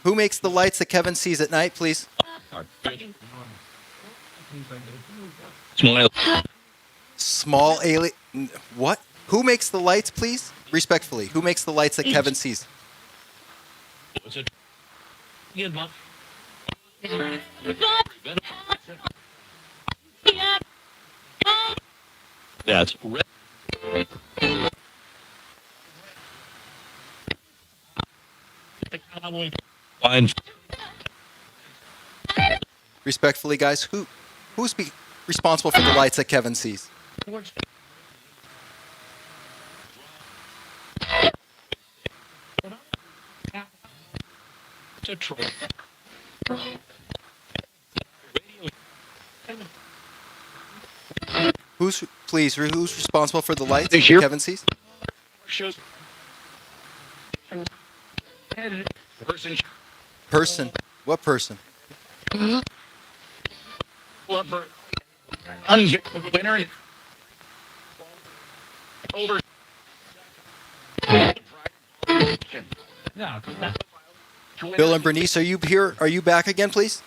Who makes the lights that Kevin sees at night, please? Small alien. What? Who makes the lights, please? Respectfully, who makes the lights that Kevin sees? That's fine. Respectfully, guys, who's responsible for the lights that Kevin sees? Who's responsible for the lights that Kevin sees? Person. What person? Bill and Bernice, are you here? Are you back again, please?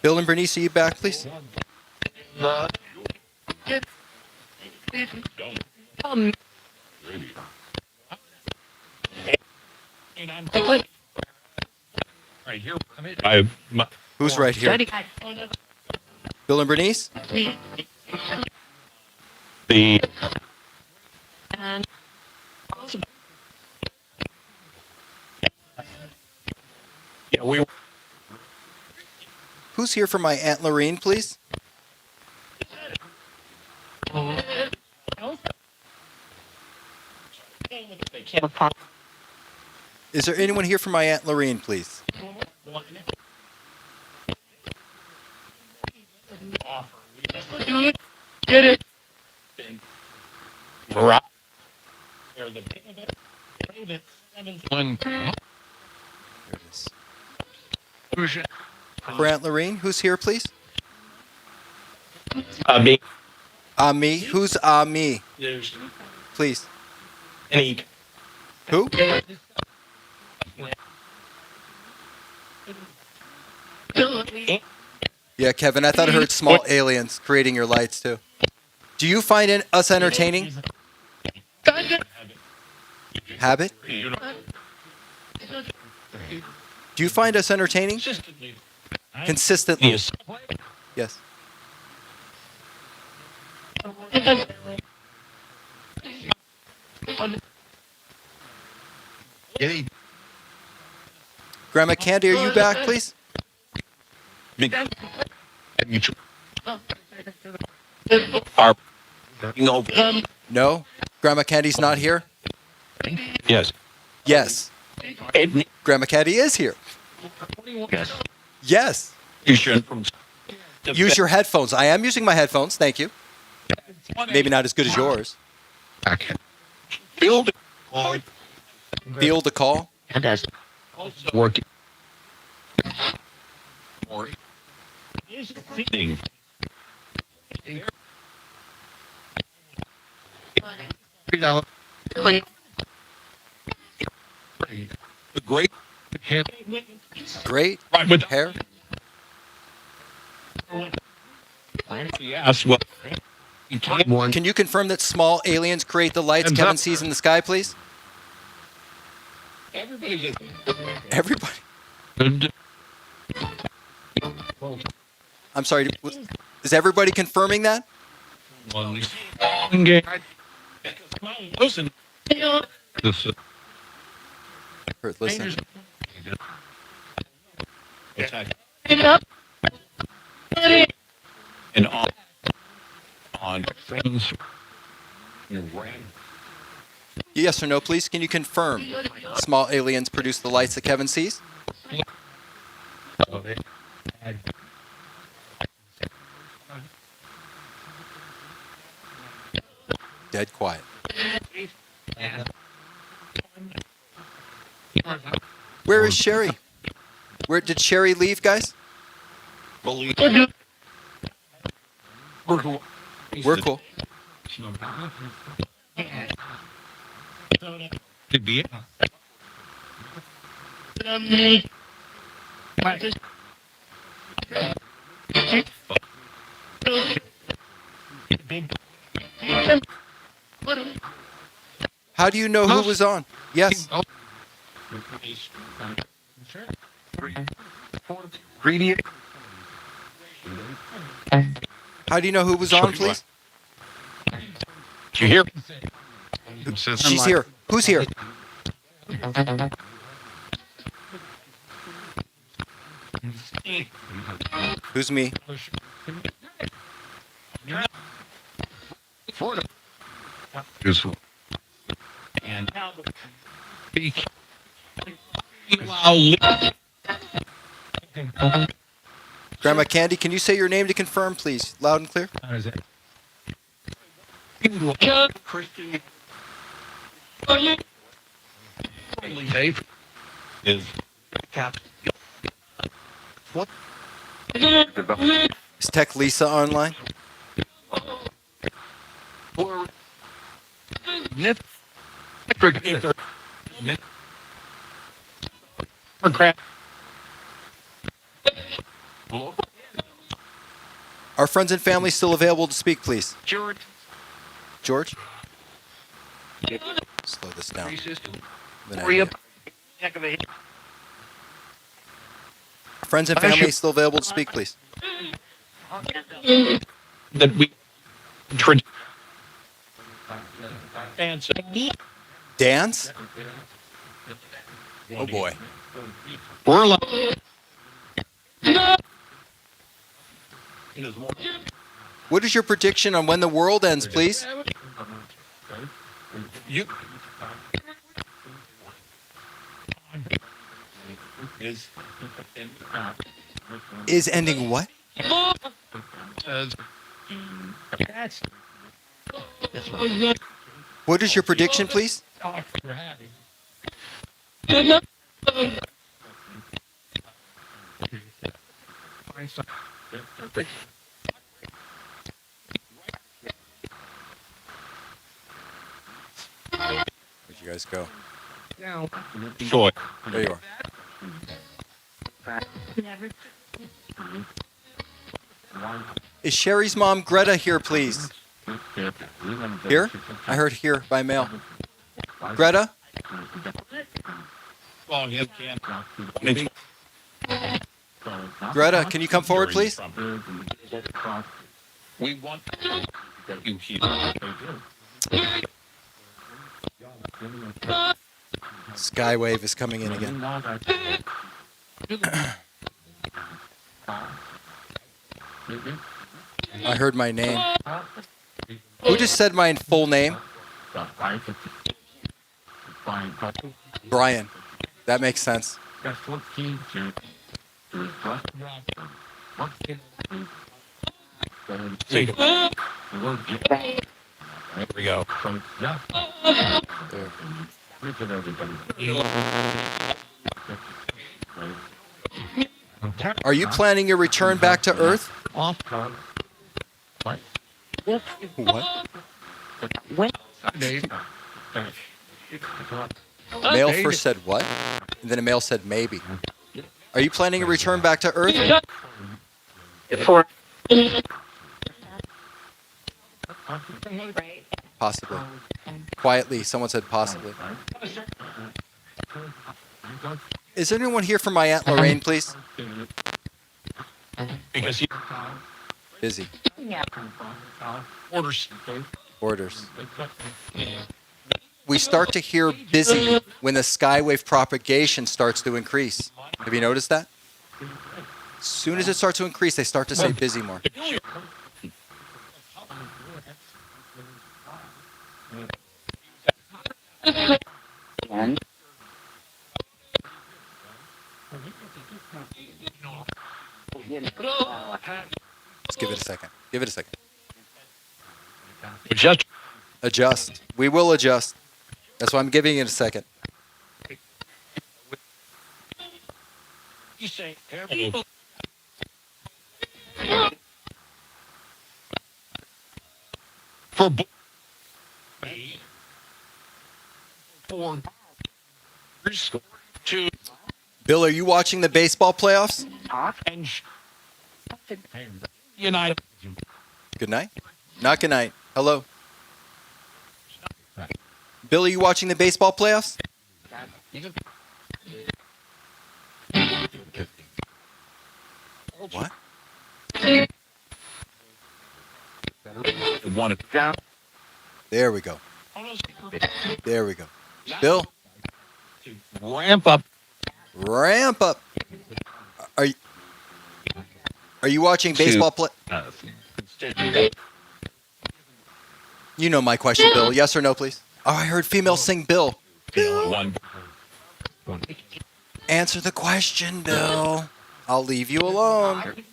Bill and Bernice, are you back, please? Who's right here? Bill and Bernice? The Who's here for my Aunt Lorraine, please? Is there anyone here for my Aunt Lorraine, please? get it. One. There it is. For Aunt Lorraine, who's here, please? Me. Me. Who's me? Please. Any. Who? Yeah, Kevin, I thought I heard small aliens creating your lights, too. Do you find us entertaining? Habit? Do you find us entertaining? Consistently. Yes. Any Grandma Candy, are you back, please? Are no. No? Grandma Candy's not here? Yes. Yes. Grandma Candy is here. Yes. Yes. You should from. Use your headphones. I am using my headphones. Thank you. Maybe not as good as yours. Field. Field the call. And as Working. More. Thing. The great Great. right with Hair. yes. Well, you can't one. Can you confirm that small aliens create the lights Hands Kevin up. sees in the sky, please? Everybody. Everybody. I'm sorry. Is everybody confirming that? One game. Listen. This. Listen. Attack. And on things. Yes or no, please? Can you confirm small aliens produce the lights that Kevin sees? Dead quiet. Where is Sherry? Where did Sherry leave, guys? We're cool. Could be it. How do you know who was on? Yes. How do you know who was on, please? Did you hear? She's here. Who's here? Who's me? Useful. And Grandma Candy, can you say your name to confirm, please? Loud and clear. how is it? Christian. Dave is cap. What? Is Tech Lisa online? Nip. Crap. Are friends and family still available to speak, please? George. George? Slow this down. Then I Hurry up. hear. Friends and family still available to speak, please? That we dance. Dance? Oh boy. We're alive. What is your prediction on when the world ends, please? You is Is ending what? What is your prediction, please? Where'd you guys go? joy. There you are. Is Sherry's mom, Greta, here, please? Here? I heard here by mail. Greta? Oh, you can. Greta, can you come forward, please? We want you here. Skywave is coming in again. I heard my name. Who just said my full name? Brian. That makes sense. See. There we go. There. Are you planning your return back to Earth? What? Male first said what? And then a male said maybe. Are you planning a return back to Earth? Possibly. Quietly, someone said possibly. Is there anyone here from my Aunt Lorraine, please? Because you Busy. orders. Orders. We start to hear busy when the skywave propagation starts to increase. Have you noticed that? As soon as it starts to increase, they start to say busy more. Let's give it a second. Give it a second. Just Adjust. We will adjust. That's why I'm giving it a second. you say for to Bill, are you watching the baseball playoffs? and United. Good night. Not good night. Hello. Bill, are you watching the baseball playoffs? What? Wanted down. There we go. There we go. Bill, Ramp up. ramp up. Are you watching baseball play? You know my question, Bill. Yes or no, please? Oh, I heard female sing Bill. One. Answer the question, Bill. I'll leave you alone.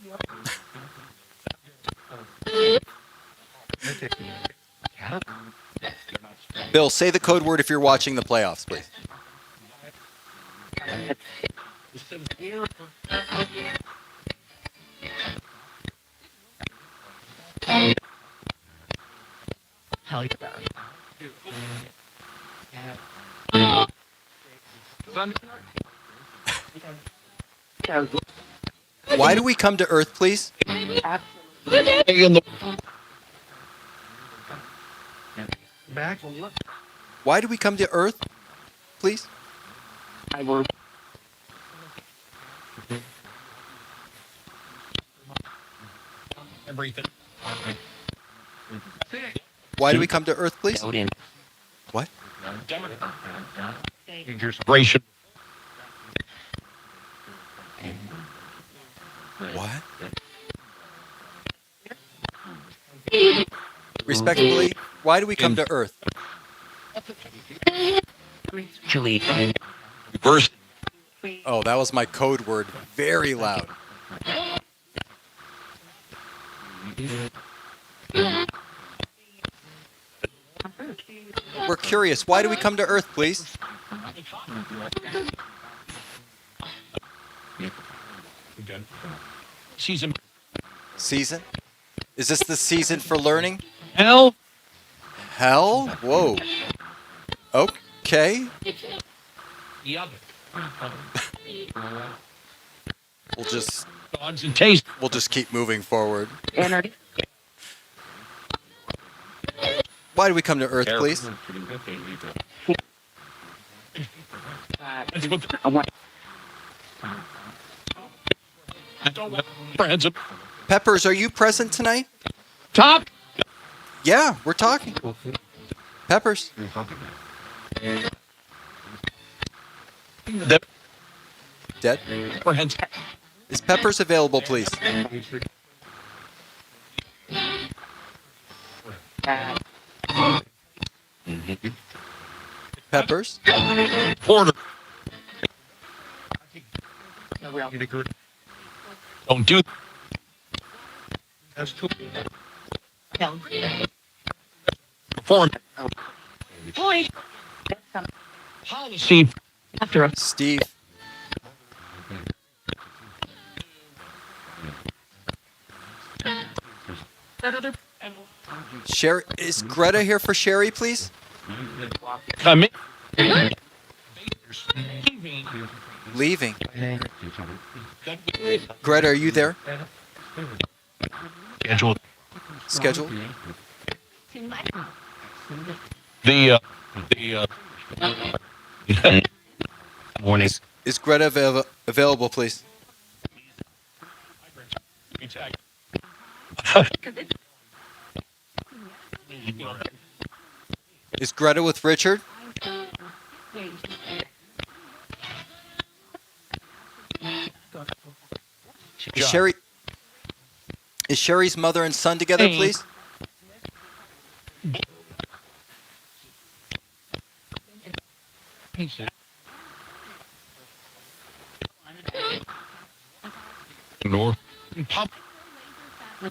Bill, say the code word if you're watching the playoffs, please. Why do we come to Earth, please? Why do we come to Earth, please? Everything. Why do we come to Earth, please? What? Ration. What? Respectfully, why do we come to Earth? First. Oh, that was my code word. Very loud. We're curious. Why do we come to Earth, please? Season. Season? Is this the season for learning? Hell. Hell? Whoa. Okay. The other. We'll just Dogs and taste. keep moving forward. Why do we come to Earth, please? Peppers, are you present tonight? Top. Yeah, we're talking. Peppers. Dead? Is Peppers available, please? Peppers? Porter. Don't do. Perform. Steve. Steve. Sherry, is Greta here for Sherry, please? Come in. Leaving. Greta, are you there? Schedule. Schedule? The morning. Is Greta available, please? Is Greta with Richard? Is Sherry's mother and son together, please? North.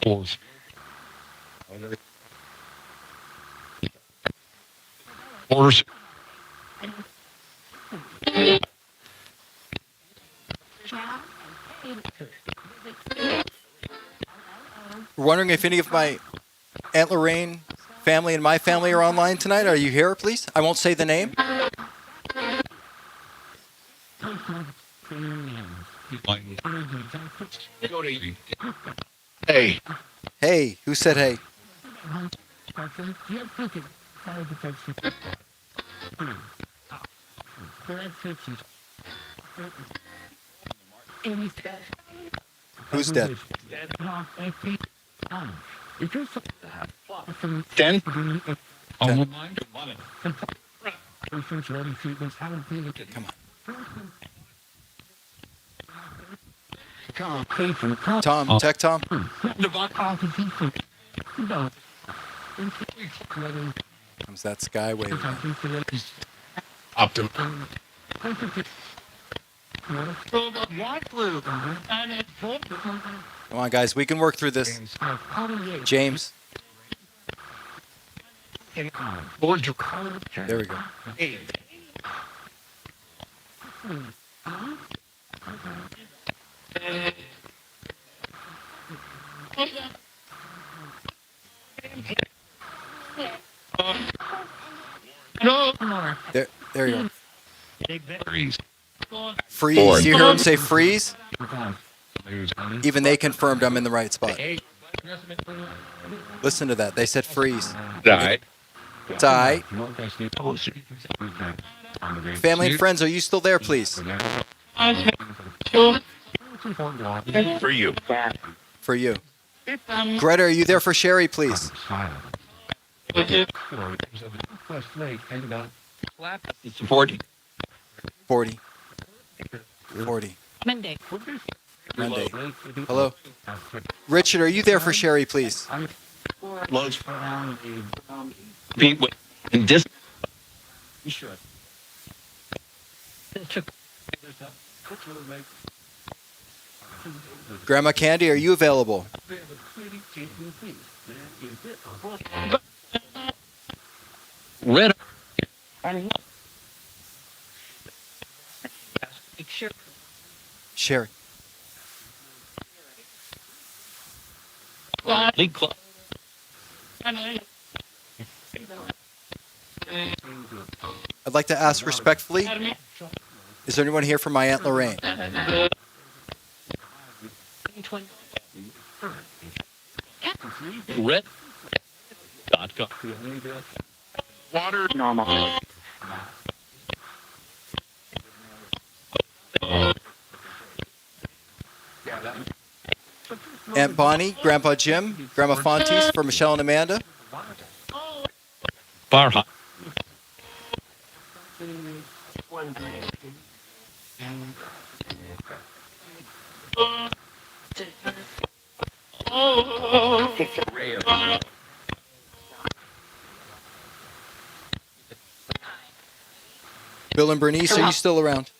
Pause. Orders. We're wondering if any of my Aunt Lorraine family and my family are online tonight. Are you here, please? I won't say the name. Hey. Hey, who said hey? Who's dead? 10. Come on. Tom, tech Tom. Comes that skywave. Optim. Come on, guys. We can work through this. James. There we go. There you go. Freeze. You hear him say freeze? Even they confirmed I'm in the right spot. Listen to that. They said freeze. Die. Die. Family and friends, are you still there, please? For you. For you. Greta, are you there for Sherry, please? 40. 40. 40. Monday. Monday. Hello? Richard, are you there for Sherry, please? Lows. Beat with. And dis. Grandma Candy, are you available? Red. Sherry. League club. I'd like to ask respectfully, is there anyone here for my Aunt Lorraine? Red. Water. Normal. Aunt Bonnie, Grandpa Jim, Grandma Fontes for Michelle and Amanda. Bar hot. Bill and Bernice, are you still around?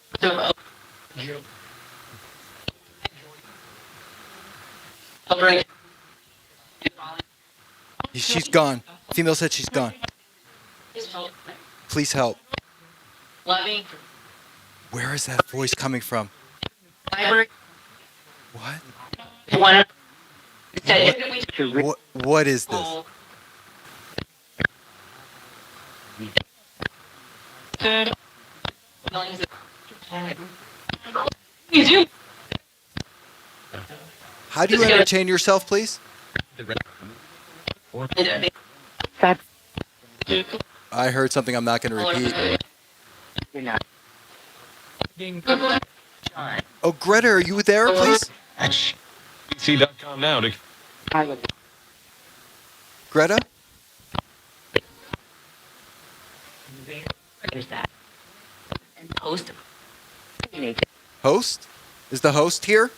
She's gone. Female said she's gone. Please help. Loving. Where is that voice coming from? Library. What? One. What is this? Third. You do. How do you entertain yourself, please? I heard something I'm not going to repeat. Oh, Greta, are you there, please? PC.com now to Greta? There's that. And post. Host? Is the host here?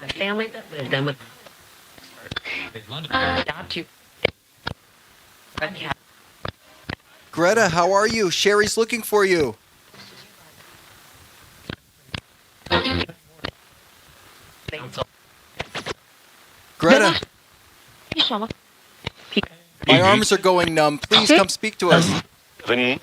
The family that lived in with adopt you. Greta, how are you? Sherry's looking for you. Greta, my arms are going numb. Please come speak to us. Then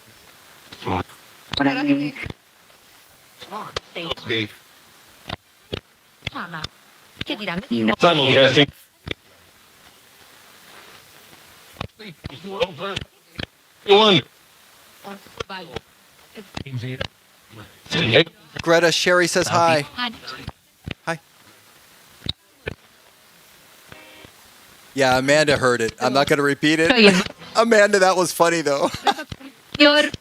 simulcasting. One. Greta, Sherry says hi. Hi. Yeah, Amanda heard it. I'm not going to repeat it. Amanda, that was funny, though. It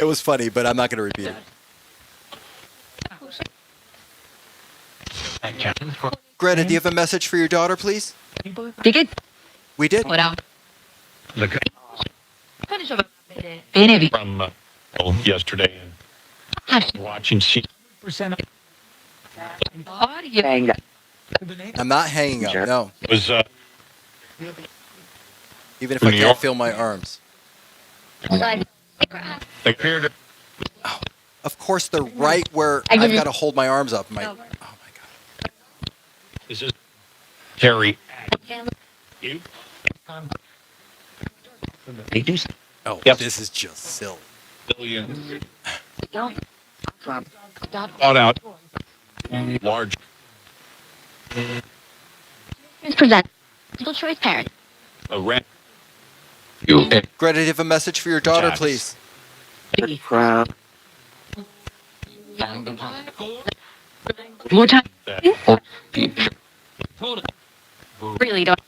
was funny, but I'm not going to repeat it. Greta, do you have a message for your daughter, please? We did. Look Benevi. from yesterday and watching she I'm not hanging up, no. was Even if I can't feel my arms. they appeared to Of course, they're right where I've got to hold my arms up. Oh, my God. this is Terry. You? Oh, Yep. this is just silly. Billion. Thought out. Large. Present. School choice parent. A rat. You. Greta, do you have a message for your daughter, Jax. please? More time. That. Really don't.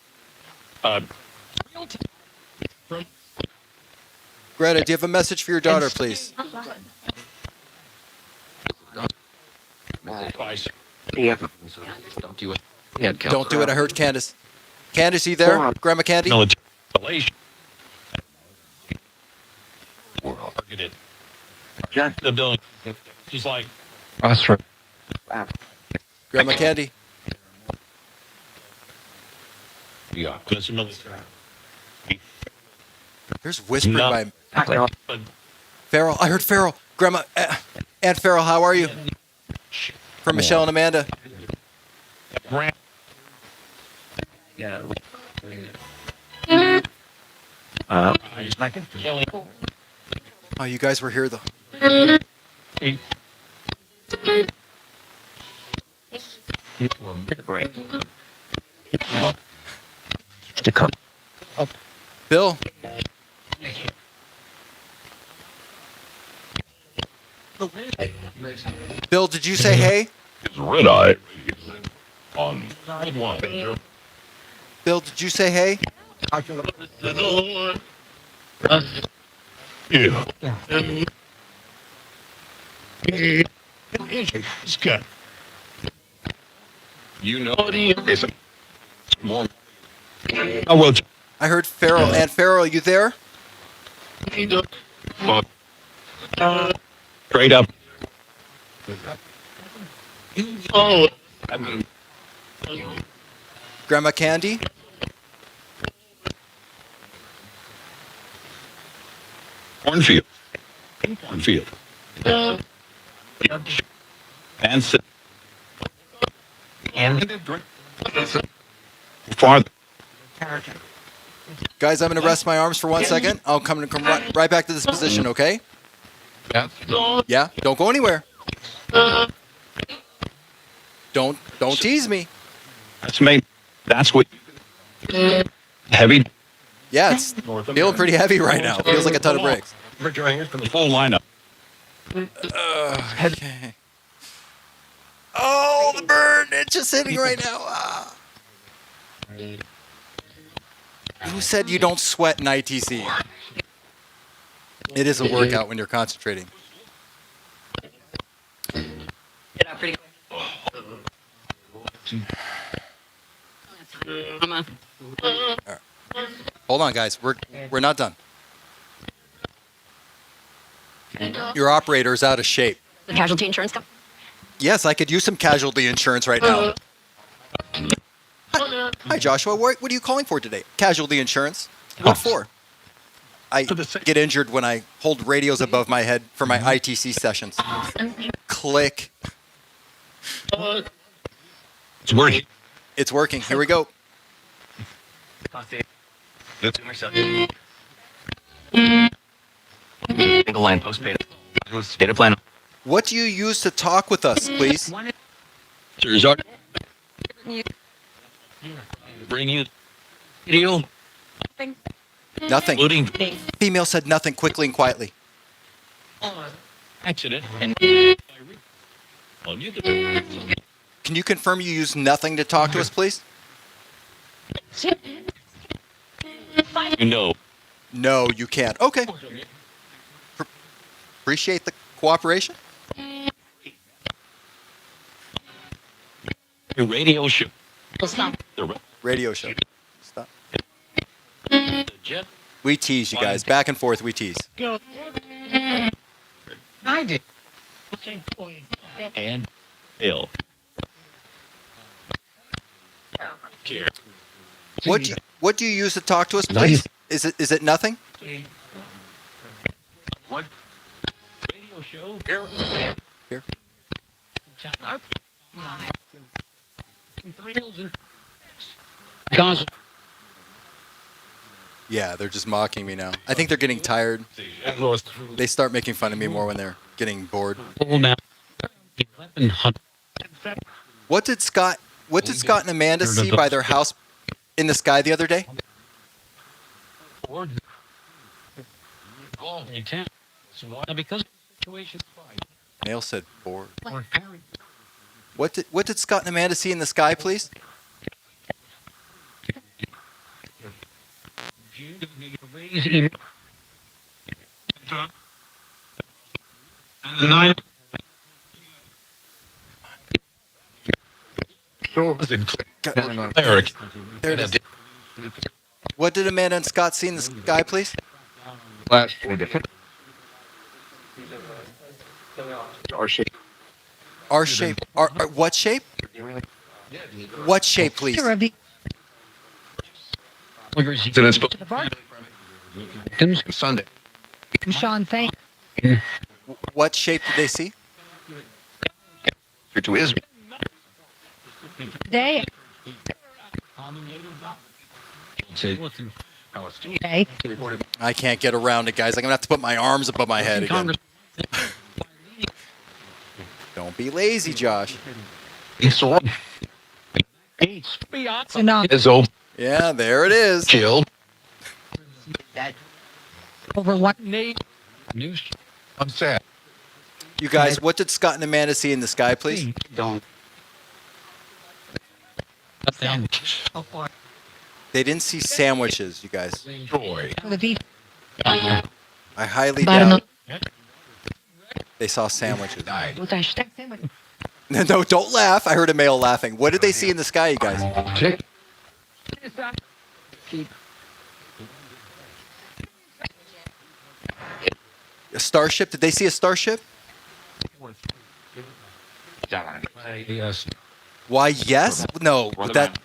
Greta, do you have a message for your daughter, please? Advice. Don't do it. Yeah, Don't do it. I heard Candace. Candace, you there? Grandma Candy? Military relation. Targeted. The building. She's like, Grandma Candy? yeah, it's a military. There's whispering No. by But Farrell. I heard Farrell. Grandma, Aunt Farrell, how are you? From Michelle and Amanda. Grant. Kelly. Oh, you guys were here, though. Bill? Bill, did you say hey? Red eye. On side one. Bill, did you say hey? Yeah. Scott. You know it's more. I will. I heard Farrell. Aunt Farrell, you there? Straight up. Oh. I mean, Grandma Candy? cornfield. Cornfield. And sit. And farther. Guys, I'm going to rest my arms for 1 second. I'll come right back to this position, okay? Yeah? Don't go anywhere. Don't tease me. That's me. That's what. Heavy. Yeah, it's feeling pretty heavy right now. Feels like a ton of bricks. Refrigerator for the full lineup. Okay. Oh, the burn! It's just hitting right now. Ah. Who said you don't sweat in ITC? It is a workout when you're concentrating. Come on. Right. Hold on, guys. We're not done. Your operator is out of shape. The casualty insurance company. Yes, I could use some casualty insurance right now. Hi, Joshua. What are you calling for today? Casualty insurance. What for? I get injured when I hold radios above my head for my ITC sessions. Click. It's working. It's working. Here we go. Single line postpaid. Data plan. What do you use to talk with us, please? There's our. Bring you. Deal. Nothing. Loading. Female said nothing quickly and quietly. Accident. And. On you. Can you confirm you use nothing to talk to us, please? You know. No, you can't. Okay. Appreciate the cooperation. Your radio show. Stop. The Radio show. Stop. jet. We tease you guys. Back and forth, we tease. I did. And. Ill. Care. What do you use to talk to us, please? Is it nothing? What? Radio show. Here. Guys, Yeah, they're just mocking me now. I think they're getting tired. They start making fun of me more when they're getting bored. now. 1100. What did Scott and Amanda see by their house in the sky the other day? Because situation Nail said bored. What did Scott and Amanda see in the sky, please? Eric. There it is. What did Amanda and Scott see in the sky, please? Our shape. Our shape. Our what shape? What shape, please? Sunday. Sean, thank What shape did they see? To Israel. Day. Day. I can't get around it, guys. I'm gonna have to put my arms above my head again. Don't be lazy, Josh. Izzo. Yeah, there it is. Killed. Over what? News. I'm sad. You guys, what did Scott and Amanda see in the sky, please? Don't. They didn't see sandwiches, you guys. Troy. I highly Barno. doubt they saw sandwiches. Died. No, don't laugh. I heard a male laughing. What did they see in the sky, you guys? Check. A starship? Did they see a starship? Yes. Why, yes? No. That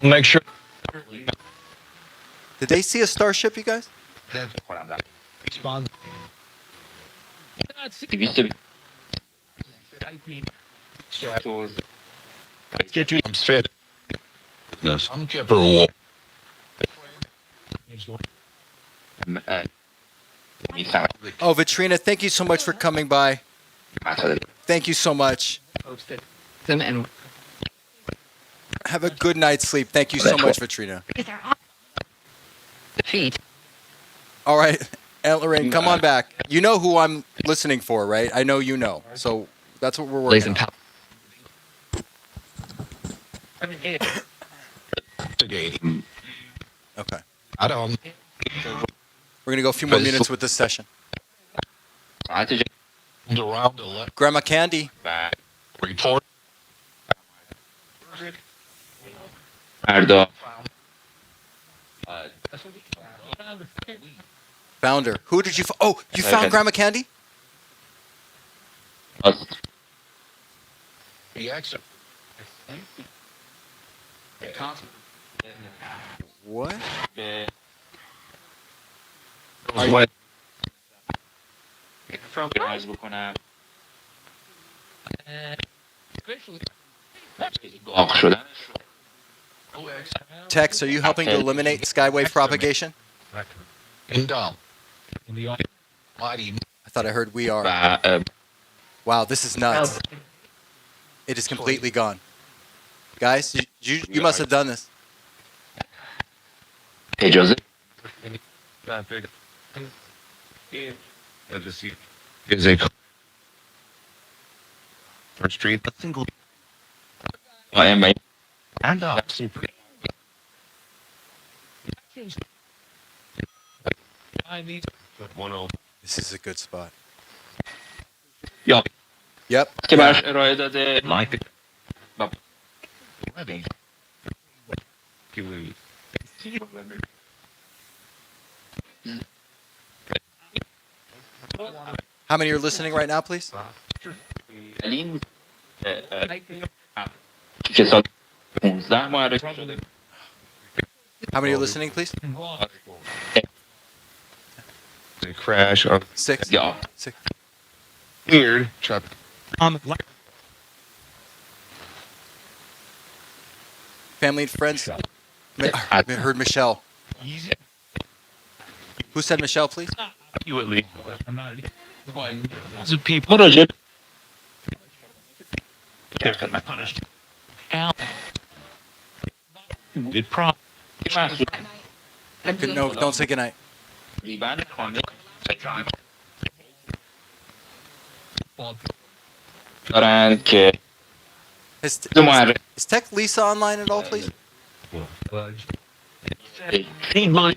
Make sure. Did they see a starship, you guys? I'm fit. Yes. I'm kept her. Oh, Vitrina, thank you so much for coming by. Thank you so much. And Have a good night's sleep. Thank you so much, Vitrina. feet. All right, Aunt Lorraine, come on back. You know who I'm listening for, right? I know you know. So that's what we're working on. Today. Okay. I don't. We're going to go a few more minutes with this session. Around 11. Grandma Candy. Report. Found her. Who did you Oh, you found Grandma Candy? The exit. What? What? Tex, are you helping to eliminate skywave propagation? In down. In the mighty. I thought I heard we are. Wow, this is nuts. It is completely gone. Guys, you must have done this. Hey, Joseph. Is a First Street. A single. I am mate. And super. I need 10. This is a good spot. Ja. Yep. Ska bara ارائه داده Like it. Bab. Ready. How many are listening right now, please? Alin که سال 15 معرفی How many are listening, please? They crash on 6. Ja. 6. weird. Truck. Family and friends. I heard Michelle. Who said Michelle, please? You at least. I'm not. The people. Proje Punished. Al. Did prop. No, don't say goodnight. ریبن خانه دارن که Is, معرفی is Tech Lisa online at all, please? Need money.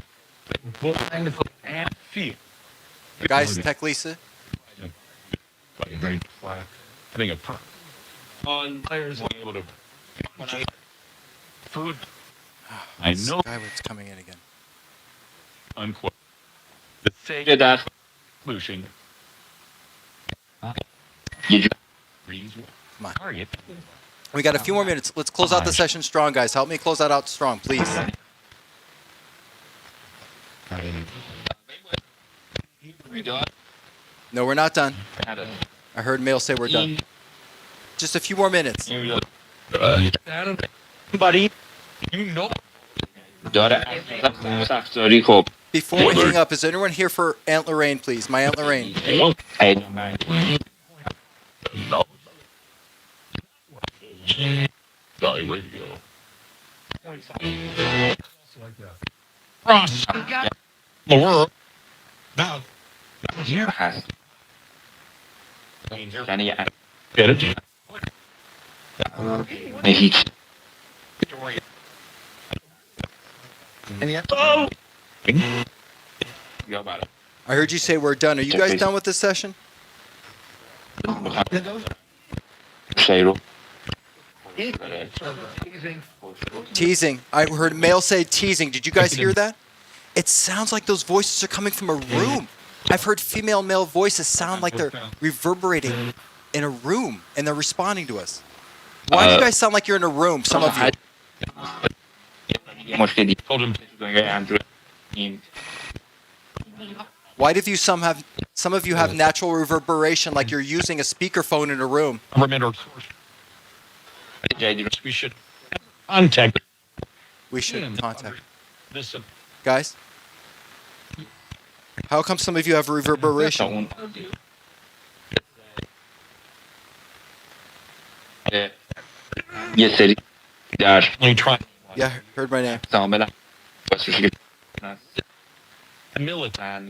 And feel. Guys, Tech Lisa? I think a pop. On players will be able to. Food. I know. Skyward's coming in again. Unquote. The thing. در Solution. یه جور Come on. Target. We got a few more minutes. Let's close out the session strong, guys. Help me close that out strong, please. No, we're not done. I heard Mail say we're done. Just a few more minutes. Buddy. You know. داره ساختاری خب Before we hang up, is anyone here for Aunt Lorraine, please? My Aunt Lorraine. No. Sorry, radio. Ross. The world. Now. Here. هست یعنی یه Get it? نه هیچ یا برای I heard you say we're done. Are you guys done with this session? شایی رو Teasing. I heard male say teasing. Did you guys hear that? It sounds like those voices are coming from a room. I've heard female male voices sound like they're reverberating in a room and they're responding to us. Why do you guys sound like you're in a room, some of you? مشکلی Told him دنیای اندروید این Why do you some of you have natural reverberation like you're using a speakerphone in a room? government or source. جدید رو We should contact We should contact. this. Guys? How come some of you have تا reverberation? اون یه سری در Only try Yeah, heard my name. کاملا واسه military.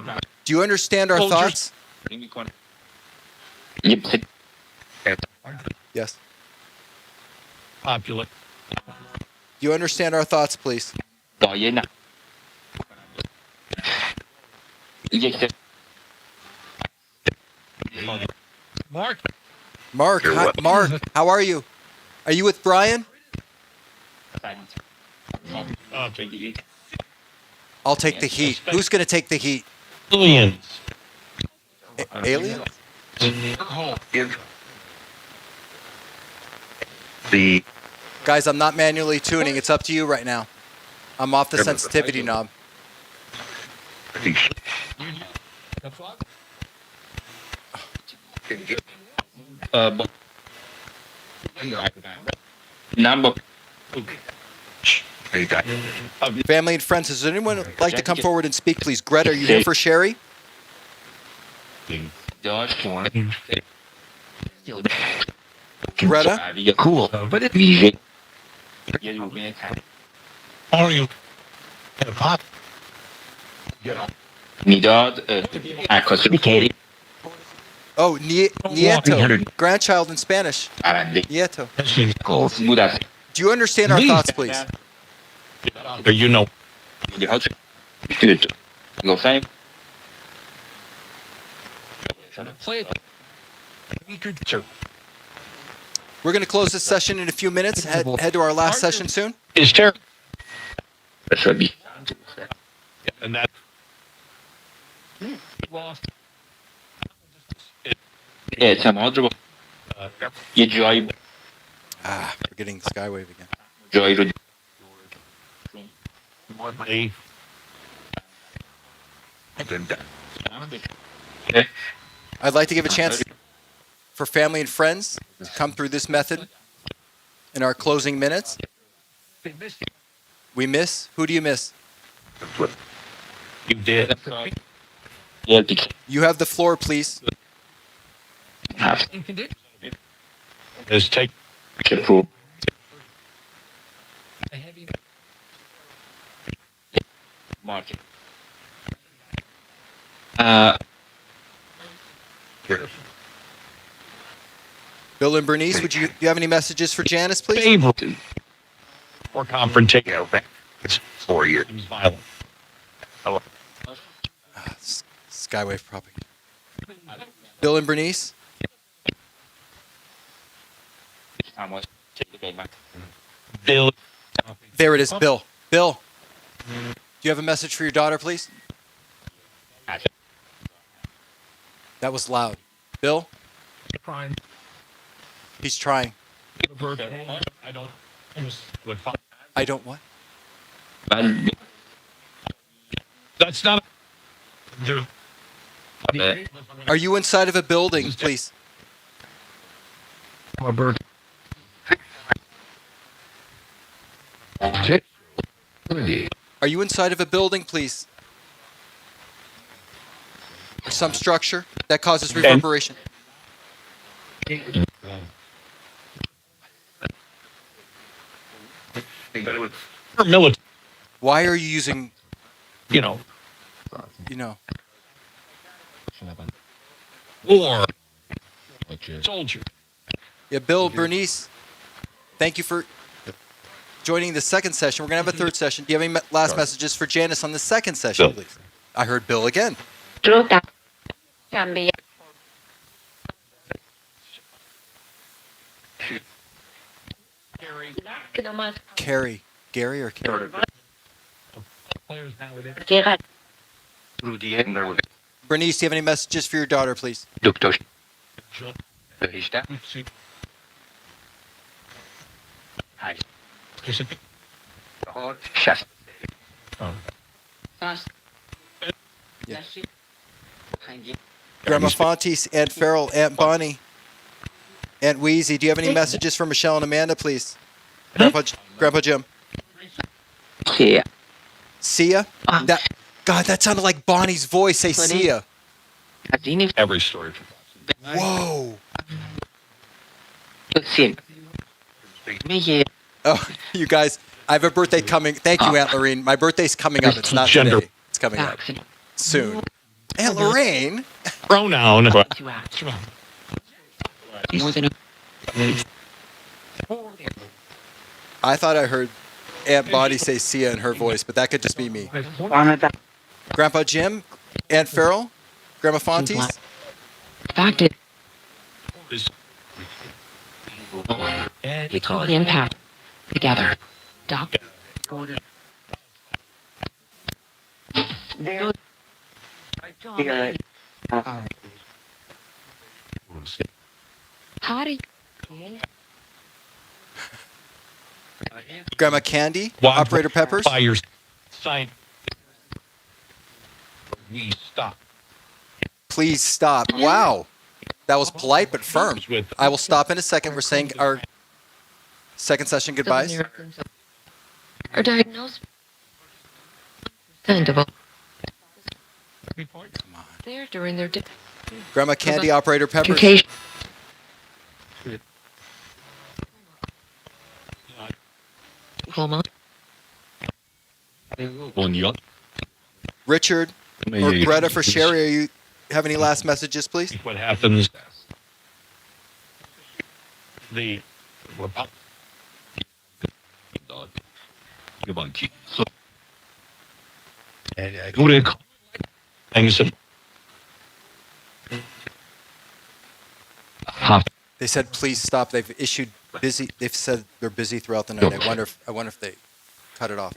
من Do you understand our Soldiers. thoughts? میکنه یه سری Yes. Populate. Do you understand our thoughts, please? دایه نه یک سری Mark. Mark, Mark, how are you? Are you with Brian? Okay. I'll take the heat. Who's going to take the heat? Millions. Alien? Guys, I'm not manually tuning. It's up to you right now. I'm off the sensitivity knob. با نه با Family and friends, does anyone like to come forward and speak, please? Greta, are you here for Sherry? داشت Greta? cool but it ویژه یه دوربین How are you? Pop. میداد عکاسی میکردی Oh, Nieto. Grandchild in Spanish. برنده Nieto. بود از Do you understand our thoughts, please? You know. گفتن We're going to close this session in a few minutes. Head to our last session soon. Is terrible. شبی And that. اعتماد رو با یه جایی Ah, we're getting Skywave again. جایی رو They. I'd like to give a chance for family and friends to come through this method in our closing minutes. We miss? Who do you miss? You did. یه دیگه You have the floor, please. هفت Is take. که رو مارکت Bill and Bernice, do you have any messages for Janice, please? Favorite. Or confrontation. It's 4 years. It was violent. Skywave propaganda. Bill and Bernice? تماس قیمت Bill. There it is, Bill. Bill, do you have a message for your daughter, please? That was loud. Bill? He's trying. I don't. I don't what? من That's not. Dude. Are you inside of a building, please? Are you inside of a building, please? Or some structure that causes reverberation? Or military. Why are you using, You know. you know? War. Soldier. Yeah, Bill, Bernice, thank you for joining the second session. We're going to have a third session. Do you have any last messages for Janice on the second session, Bill. please? I heard Bill again. Carrie. Gary or Carrie? Players nowadays. Bernice, do you have any messages for your daughter, please? Doctor. Precipitation. Chasse. Yeah. Grandma Fontes, Aunt Farrell, Aunt Bonnie, Aunt Wheezy, do you have any messages for Michelle and Amanda, please? Grandpa Jim. Yeah. Sia? God, that sounded like Bonnie's voice. Say Sia. Every story. Whoa. Sim. Oh, you guys, I have a birthday coming. Thank you, Aunt Lorraine. My birthday's coming up. It's not today. It's coming up soon. Aunt Lorraine? Pronoun. I thought I heard Aunt Bonnie say Sia in her voice, but that could just be me. Grandpa Jim? Aunt Farrell? Grandma Fontes? We call the impact together. Doc. How do you... Grandma Candy? Operator Peppers? Fire sign. We stop. Please stop. Wow. That was polite but firm. I will stop in a second. We're saying our second session goodbyes. Are diagnosed. Understandable. They're during their Grandma Candy, Operator Peppers. education. Hormone. Richard or Greta for Sherry, are you have any last messages, please? What happens? The things that They said please stop. They've issued busy. They've said they're busy throughout the night. I wonder if they cut it off.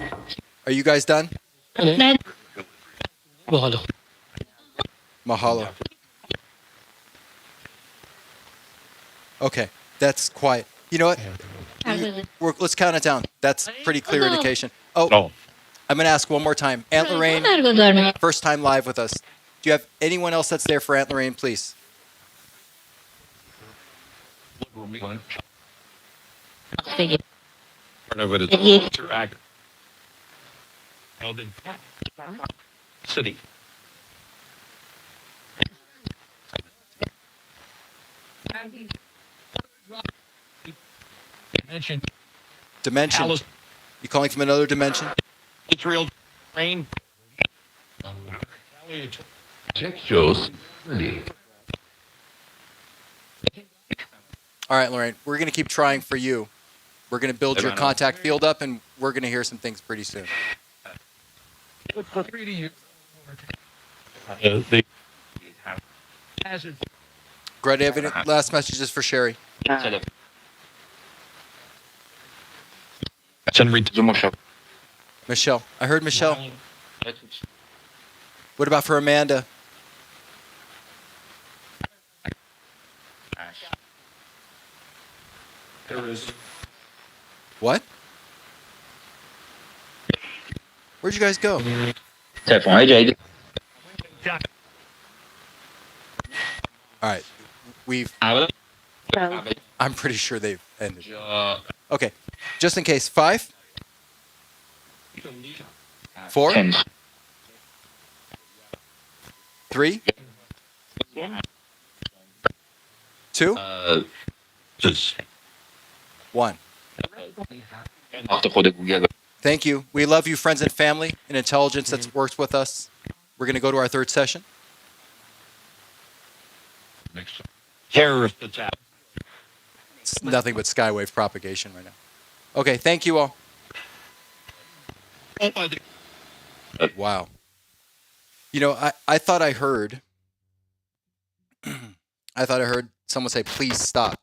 Are you guys done? Mahalo. Okay, that's quiet. You know what? Let's count it down. That's pretty clear indication. Oh, I'm going to ask one more time. Aunt Lorraine, first time live with us. Do you have anyone else that's there for Aunt Lorraine, please? part of it is interact. Held in city. Dimension. You calling from another dimension? Israel rain. Check shows. All right, Lorraine, we're going to keep trying for you. We're going to build your contact field up, and we're going to hear some things pretty soon. Greta, do you have any last messages for Sherry? Michelle. I heard Michelle. What about for Amanda? What? Where'd you guys go? All right. I'm pretty sure they've ended. Okay. Just in case. 5? 4? 3? 2? 1. Thank you. We love you, friends and family, and intelligence that's worked with us. We're going to go to our third session. Terrorist attack. It's nothing but skywave propagation right now. Okay, thank you all. Wow. You know, I thought I heard I thought I heard someone say, please stop.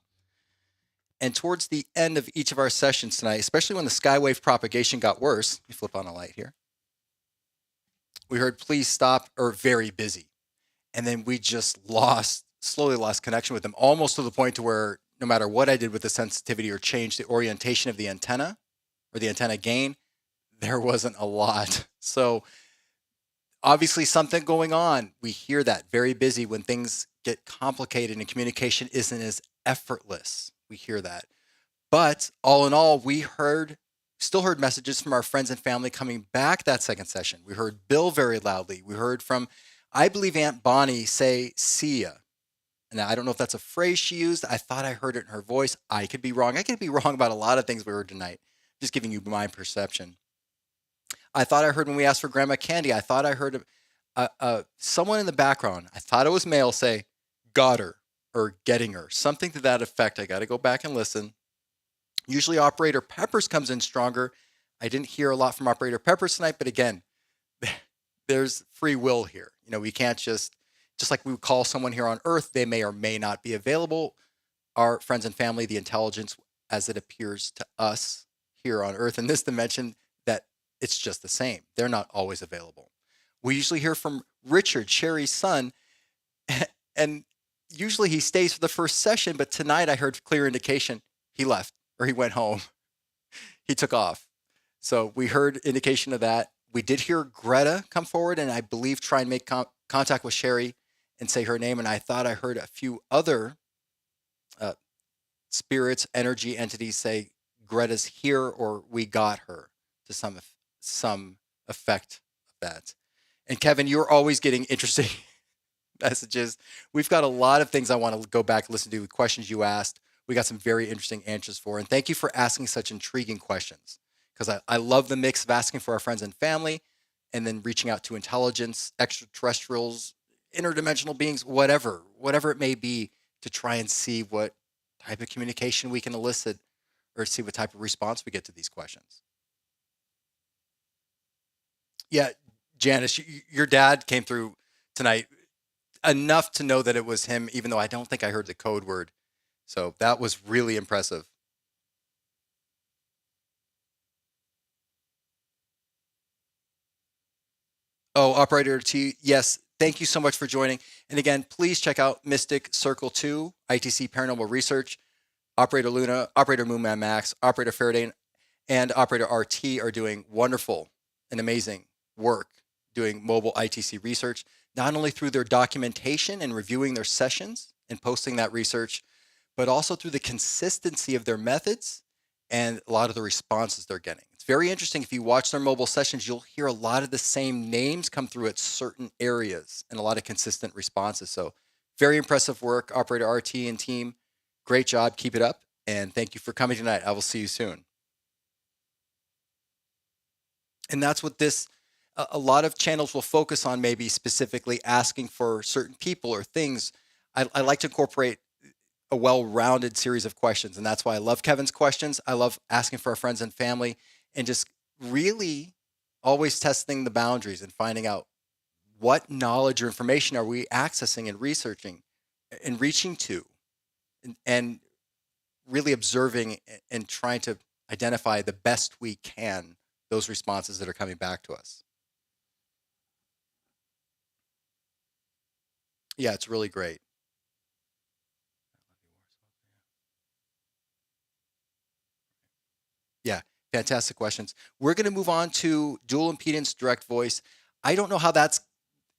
And towards the end of each of our sessions tonight, especially when the skywave propagation got worse, let me flip on a light here. We heard please stop or very busy. And then we just slowly lost connection with them, almost to the point to where no matter what I did with the sensitivity or change the orientation of the antenna or the antenna gain, there wasn't a lot. So obviously something going on. We hear that very busy when things get complicated and communication isn't as effortless. We hear that. But all in all, we still heard messages from our friends and family coming back that second session. We heard Bill very loudly. We heard from, I believe, Aunt Bonnie say, see ya. Now, I don't know if that's a phrase she used. I thought I heard it in her voice. I could be wrong. I could be wrong about a lot of things we heard tonight. Just giving you my perception. I thought I heard when we asked for Grandma Candy, I thought I heard someone in the background. I thought it was male say, got her or getting her. Something to that effect. I got to go back and listen. Usually Operator Peppers comes in stronger. I didn't hear a lot from Operator Peppers tonight, but again, there's free will here. You know, we can't just like we would call someone here on Earth, they may or may not be available. Our friends and family, the intelligence as it appears to us here on Earth in this dimension, that it's just the same. They're not always available. We usually hear from Richard, Sherry's son, and usually he stays for the first session, but tonight I heard clear indication he left or he went home. He took off. So we heard indication of that. We did hear Greta come forward and I believe try and make contact with Sherry and say her name. And I thought I heard a few other spirits, energy entities say Greta's here or we got her to some effect of that. And Kevin, you're always getting interesting messages. We've got a lot of things I want to go back and listen to, questions you asked. We got some very interesting answers for. And thank you for asking such intriguing questions, because I love the mix of asking for our friends and family and then reaching out to intelligence, extraterrestrials, interdimensional beings, whatever it may be, to try and see what type of communication we can elicit or see what type of response we get to these questions. Yeah, Janice, your dad came through tonight enough to know that it was him, even though I don't think I heard the code word. So that was really impressive. Oh, Operator T, yes, thank you so much for joining. And again, please check out Mystic Circle 2, ITC Paranormal Research. Operator Luna, Operator Moonman Max, Operator Faraday, and Operator RT are doing wonderful and amazing work doing mobile ITC research, not only through their documentation and reviewing their sessions and posting that research, but also through the consistency of their methods and a lot of the responses they're getting. It's very interesting. If you watch their mobile sessions, you'll hear a lot of the same names come through at certain areas and a lot of consistent responses. So very impressive work, Operator RT and team. Great job. Keep it up. And thank you for coming tonight. I will see you soon. And that's what a lot of channels will focus on, maybe specifically asking for certain people or things. I like to incorporate a well-rounded series of questions. And that's why I love Kevin's questions. I love asking for our friends and family and just really always testing the boundaries and finding out what knowledge or information are we accessing and researching and reaching to, and really observing and trying to identify the best we can those responses that are coming back to us. Yeah, it's really great. Yeah, fantastic questions. We're going to move on to dual impedance direct voice. I don't know how that's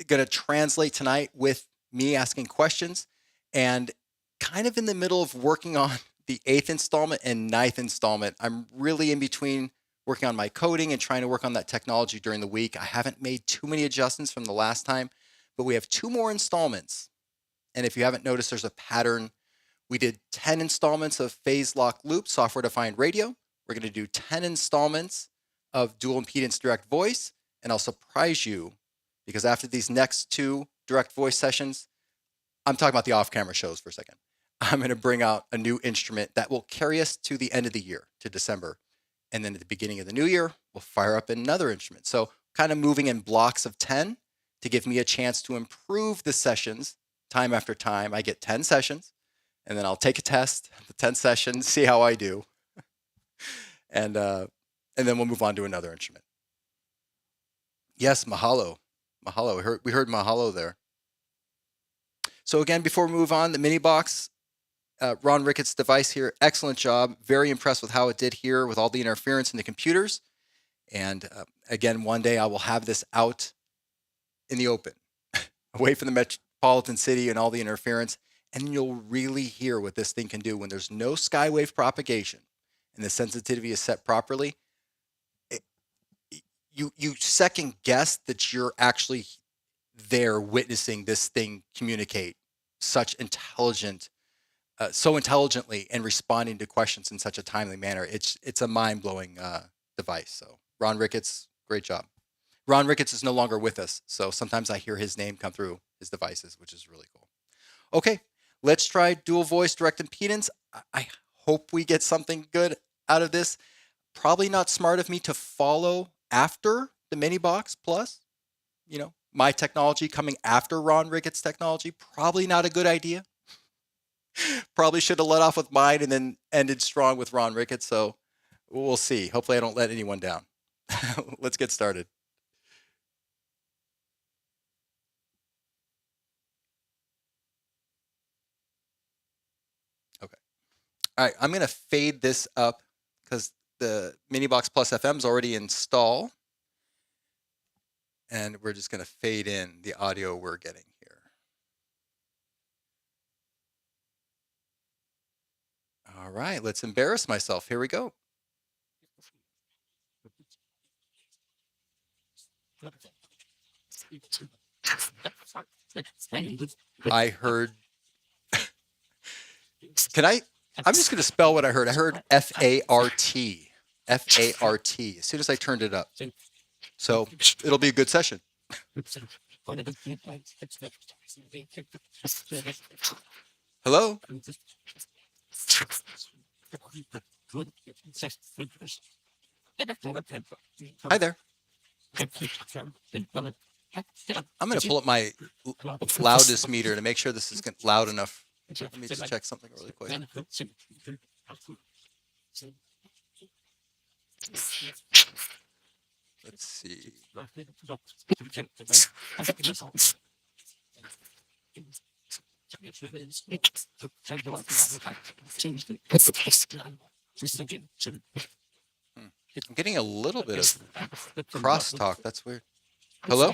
going to translate tonight with me asking questions, and kind of in the middle of working on the 8th installment and 9th installment. I'm really in between working on my coding and trying to work on that technology during the week. I haven't made too many adjustments from the last time, but we have 2 more installments. And if you haven't noticed, there's a pattern. We did 10 installments of phase lock loop software-defined radio. We're going to do 10 installments of dual impedance direct voice, and I'll surprise you because after these next 2 direct voice sessions, I'm talking about the off-camera shows for a second. I'm going to bring out a new instrument that will carry us to the end of the year, to December. And then at the beginning of the new year, we'll fire up another instrument. So kind of moving in blocks of 10 to give me a chance to improve the sessions time after time. I get 10 sessions, and then I'll take a test, the 10 sessions, see how I do. And then we'll move on to another instrument. Yes, mahalo. Mahalo. We heard mahalo there. So again, before we move on, the MiniBox, Ron Ricketts' device here, excellent job. Very impressed with how it did here with all the interference in the computers. And again, one day I will have this out in the open, away from the metropolitan city and all the interference. And you'll really hear what this thing can do when there's no skywave propagation and the sensitivity is set properly. You second guess that you're actually there witnessing this thing communicate so intelligently and responding to questions in such a timely manner. It's a mind-blowing device. So Ron Ricketts, great job. Ron Ricketts is no longer with us, so sometimes I hear his name come through his devices, which is really cool. Okay, let's try dual voice direct impedance. I hope we get something good out of this. Probably not smart of me to follow after the MiniBox Plus. You know, my technology coming after Ron Ricketts' technology, probably not a good idea. Probably should have let off with mine and then ended strong with Ron Ricketts. So we'll see. Hopefully I don't let anyone down. Let's get started. Okay. All right. I'm going to fade this up because the MiniBox Plus FM is already installed. And we're just going to fade in the audio we're getting here. All right, let's embarrass myself. Here we go. I heard, I'm just going to spell what I heard. I heard F-A-R-T, F-A-R-T, as soon as I turned it up. So it'll be a good session. Hello? Hi there. I'm going to pull up my loudness meter to make sure this is loud enough. Let me just check something really quick. Let's see. I'm getting a little bit of crosstalk. That's weird. Hello?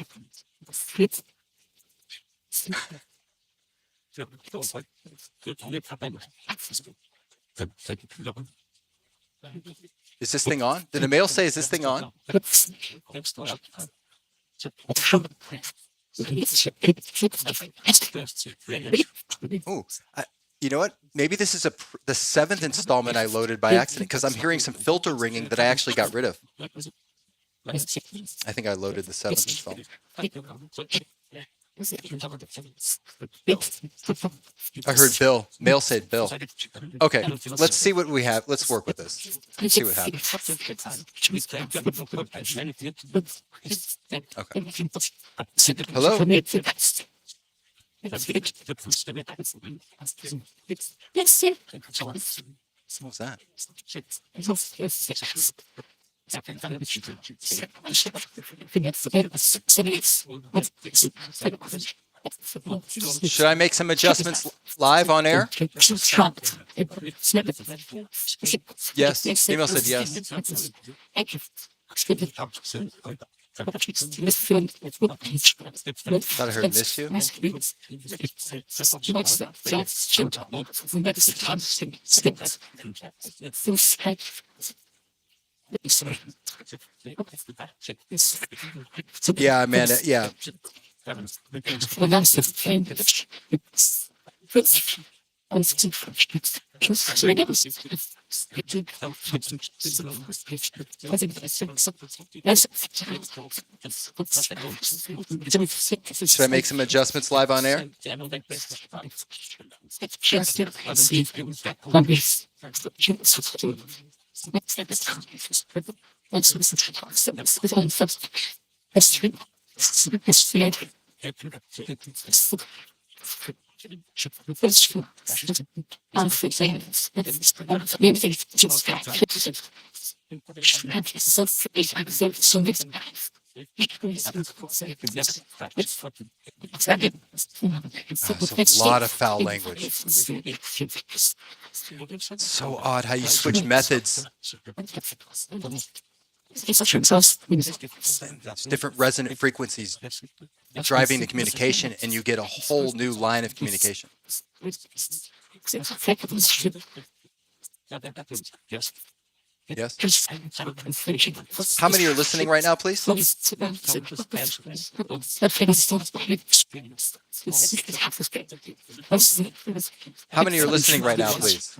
Is this thing on? Did the mail say, is this thing on? Ooh, you know what? Maybe this is the 7th installment I loaded by accident because I'm hearing some filter ringing that I actually got rid of. I think I loaded the 7th installment. I heard Bill. Mail said Bill. Okay, let's see what we have. Let's work with this. Let's see what happens. Okay. Hello? What was that? Should I make some adjustments live on air? Yes. Email said yes. Thought I heard miss you. Yeah, man. Yeah. Should I make some adjustments live on air? That's a lot of foul language. It's so odd how you switch methods. It's different resonant frequencies driving the communication, and you get a whole new line of communication. Yes? How many are listening right now, please? How many are listening right now, please?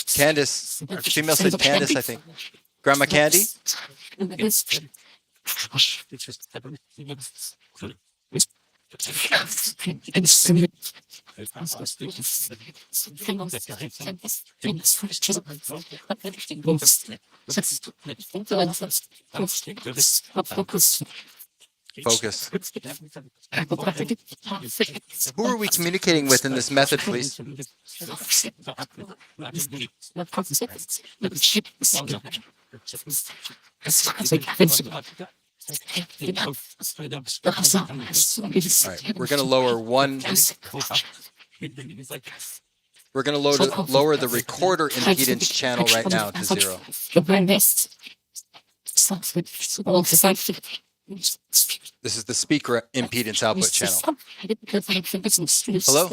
Candace, female said Candace, I think. Grandma Candy? Focus. Who are we communicating with in this method, please? All right, we're going to lower one. We're going to lower the recorder impedance channel right now to 0. This is the speaker impedance output channel. Hello?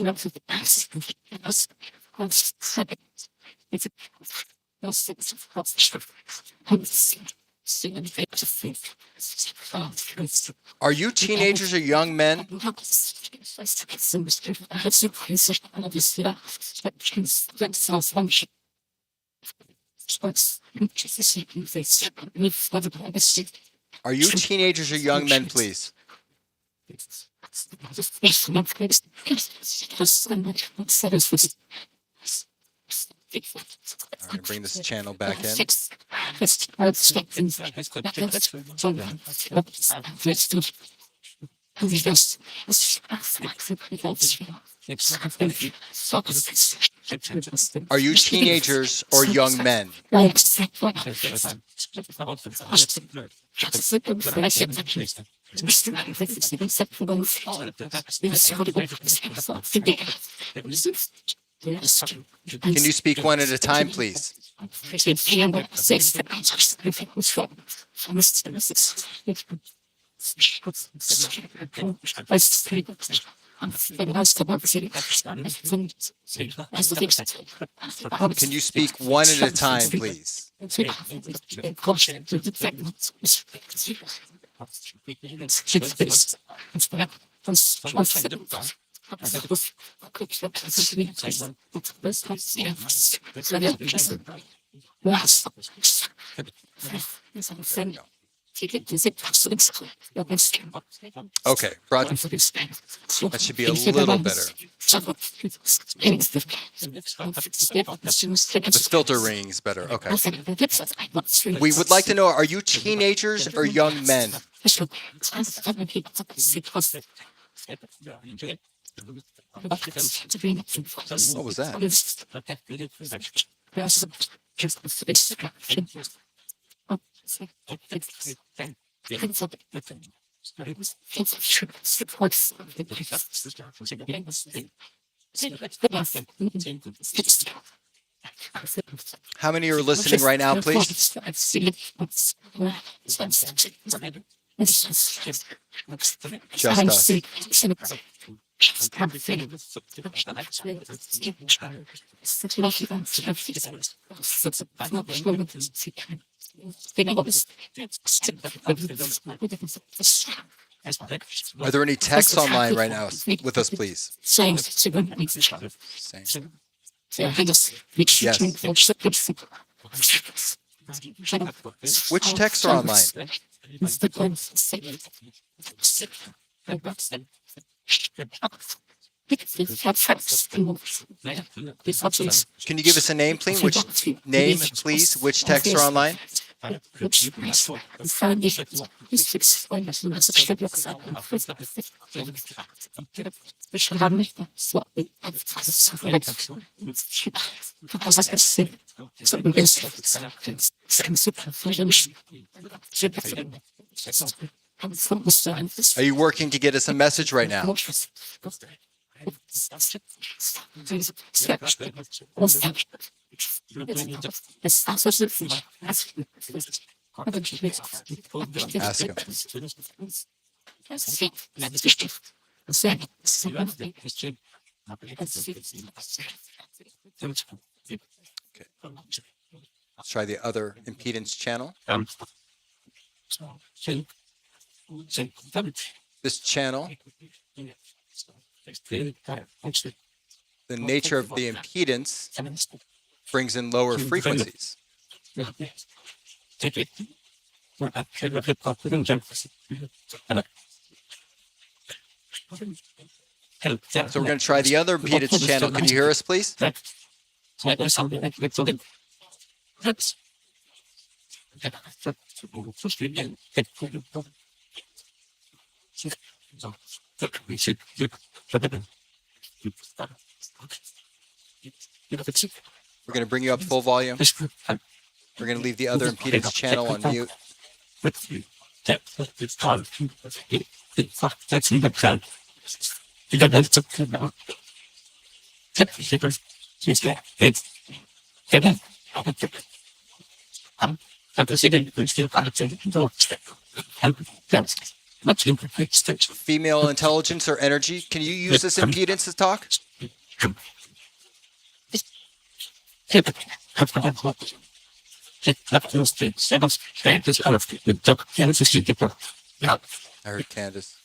Are you teenagers or young men? Are you teenagers or young men, please? All right, bring this channel back in. Are you teenagers or young men? Can you speak one at a time, please? Can you speak one at a time, please? Okay, Roger. That should be a little better. The filter ringing is better. Okay. We would like to know, are you teenagers or young men? What was that? How many are listening right now, please? Just us. Are there any techs online right now with us, please? Same. Yes. Which techs are online? Can you give us a name, please? Which techs are online? Are you working to get us a message right now? Ask him. Okay. Let's try the other impedance channel. This channel, the nature of the impedance brings in lower frequencies. So we're going to try the other impedance channel. Can you hear us, please? We're going to bring you up full volume. We're going to leave the other impedance channel on mute. Female intelligence or energy, can you use this impedance to talk? I heard Candace.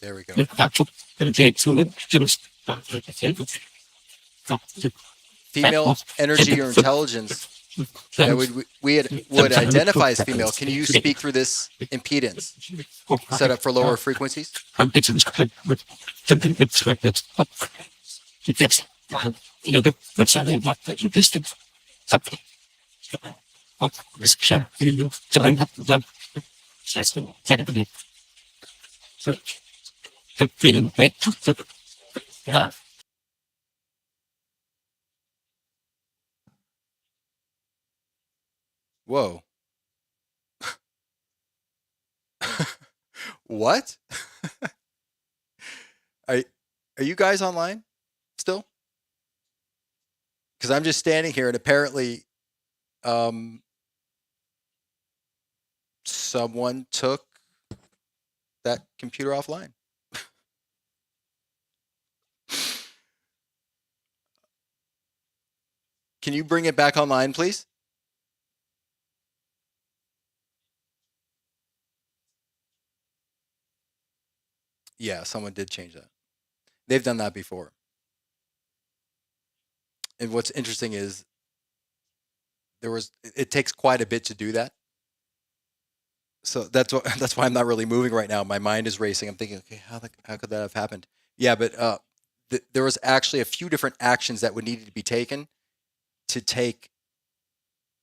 There we go. Female energy or intelligence that would identify as female. Can you speak through this impedance set up for lower frequencies? Whoa. What? Are you guys online still? Because I'm just standing here and apparently someone took that computer offline. Can you bring it back online, please? Yeah, someone did change that. They've done that before. And what's interesting is it takes quite a bit to do that. So that's why I'm not really moving right now. My mind is racing. I'm thinking, okay, how could that have happened? Yeah, but there was actually a few different actions that would need to be taken to take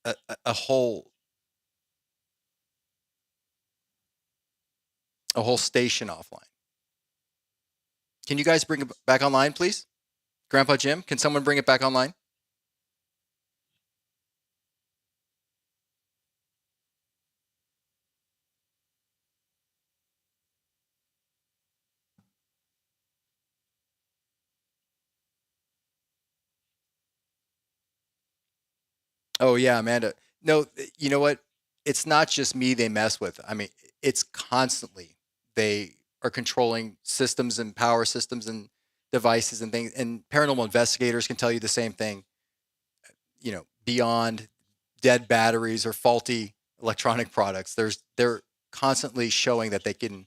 a whole station offline. Can you guys bring it back online, please? Grandpa Jim, can someone bring it back online? Oh yeah, Amanda. No, you know what? It's not just me they mess with. I mean, it's constantly they are controlling systems and power systems and devices and things. And paranormal investigators can tell you the same thing. Beyond dead batteries or faulty electronic products, they're constantly showing that they can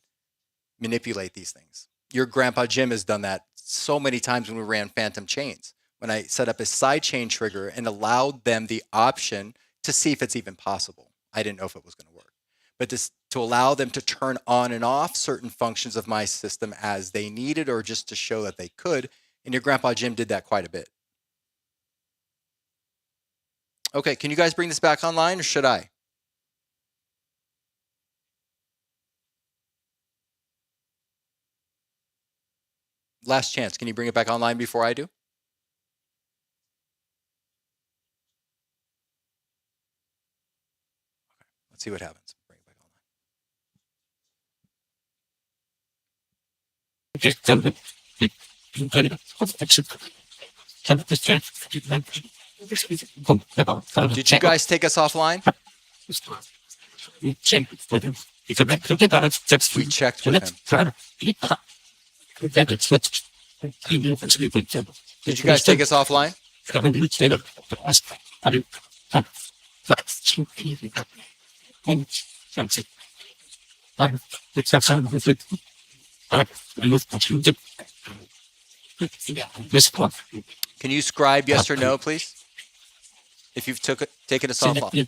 manipulate these things. Your grandpa Jim has done that so many times when we ran phantom chains. When I set up a side chain trigger and allowed them the option to see if it's even possible. I didn't know if it was going to work, but to allow them to turn on and off certain functions of my system as they needed, or just to show that they could. And your grandpa Jim did that quite a bit. Okay, can you guys bring this back online, or should I? Last chance. Can you bring it back online before I do? Let's see what happens. Bring it back online. Did you guys take us offline? We checked with him. Did you guys take us offline? Can you scribe yes or no, please? If you've taken us offline.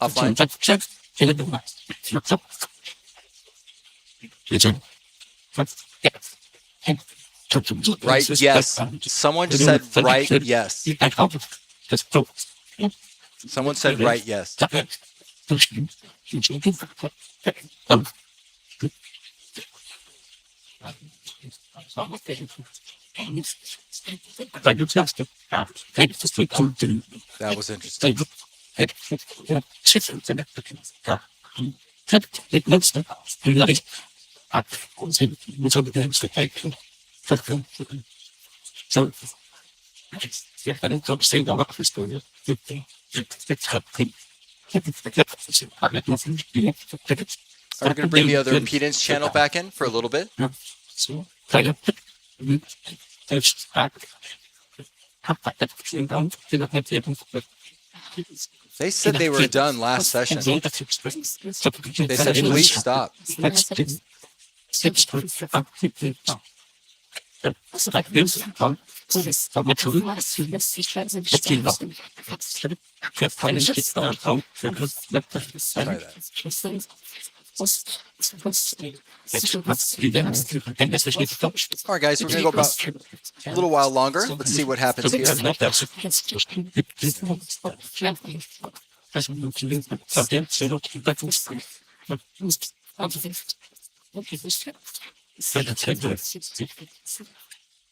Right, yes. Someone said right, yes. Someone said right, yes. That was interesting. Are we going to bring the other impedance channel back in for a little bit? They said they were done last session. They said, please stop. Try that. All right, guys, we're going to go about a little while longer. Let's see what happens here.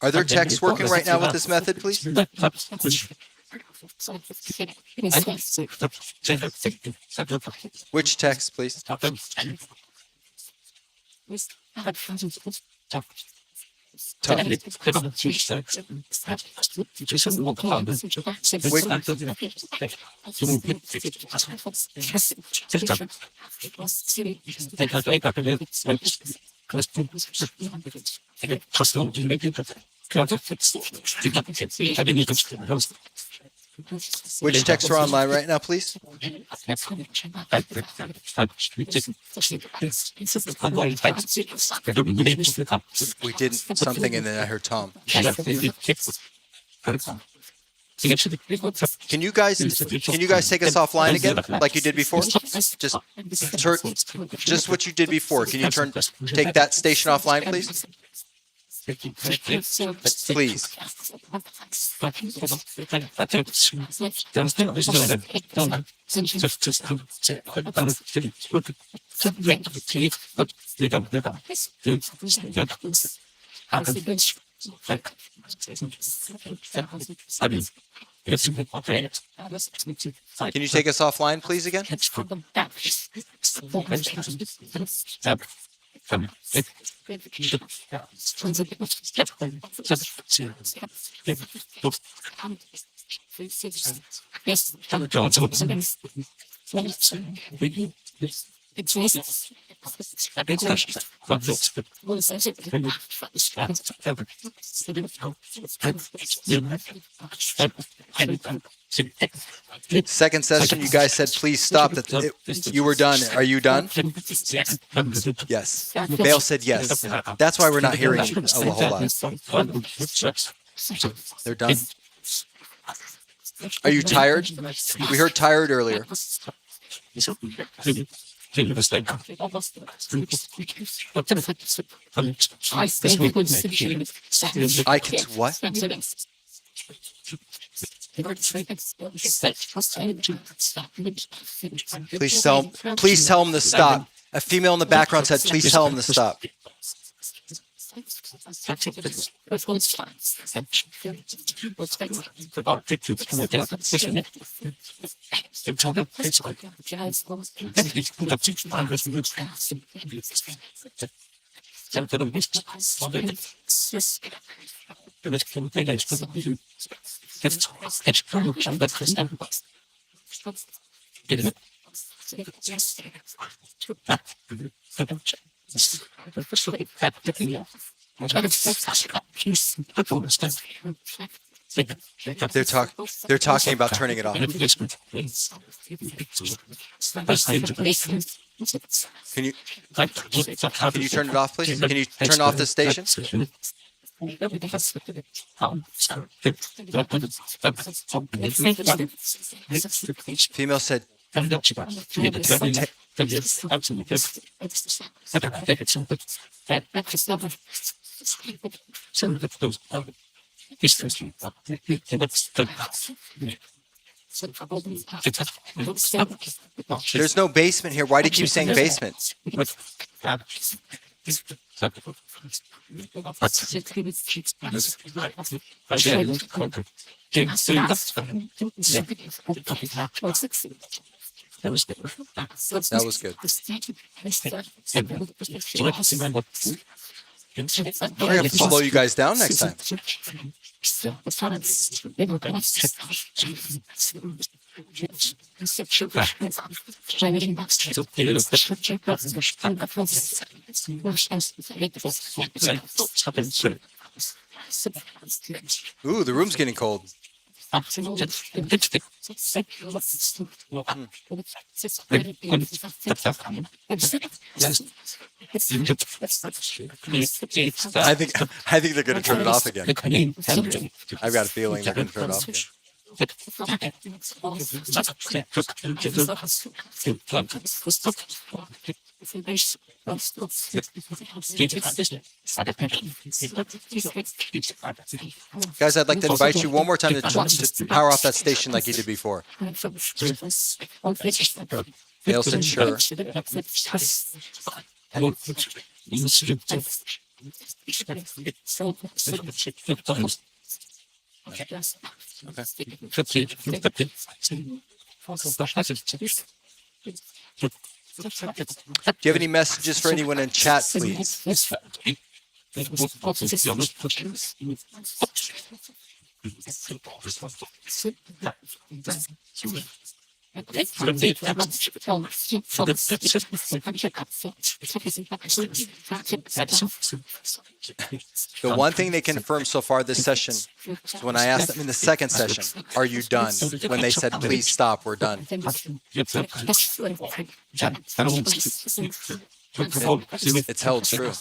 Are there texts working right now with this method, please? Which text, please? Which texts are online right now, please? We did something and then I heard Tom. Can you guys take us offline again, like you did before? Just what you did before. Can you take that station offline, please? Please. Can you take us offline, please, again? Second session, you guys said please stop. You were done. Are you done? Yes. Bale said yes. That's why we're not hearing a whole lot. They're done. Are you tired? We heard tired earlier. I can what? Please tell him to stop. A female in the background said, please tell him to stop. They're talking about turning it off. Can you turn it off, please? Can you turn off the station? Female said, there's no basement here. Why do you keep saying basement? That was good. We're going to slow you guys down next time. Ooh, the room's getting cold. I think they're going to turn it off again. I've got a feeling they're going to turn it off again. Guys, I'd like to invite you one more time to power off that station like you did before. Dale said sure. Okay. Do you have any messages for anyone in chat, please? The one thing they confirmed so far this session is when I asked them in the second session, are you done? When they said, please stop, we're done. It's held true.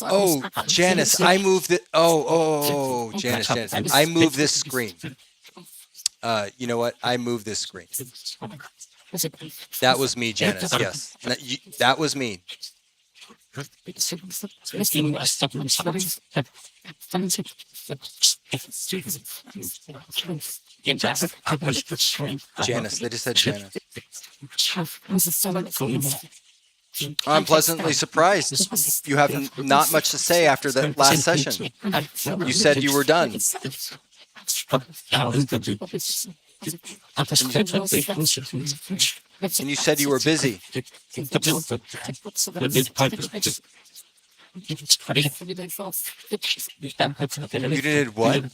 Oh, Janice, I moved it. Oh, Janice, I moved this screen. You know what? I moved this screen. That was me, Janice. Yes, that was me. Janice, they just said Janice. I'm pleasantly surprised. You have not much to say after the last session. You said you were done. And you said you were busy. You did what?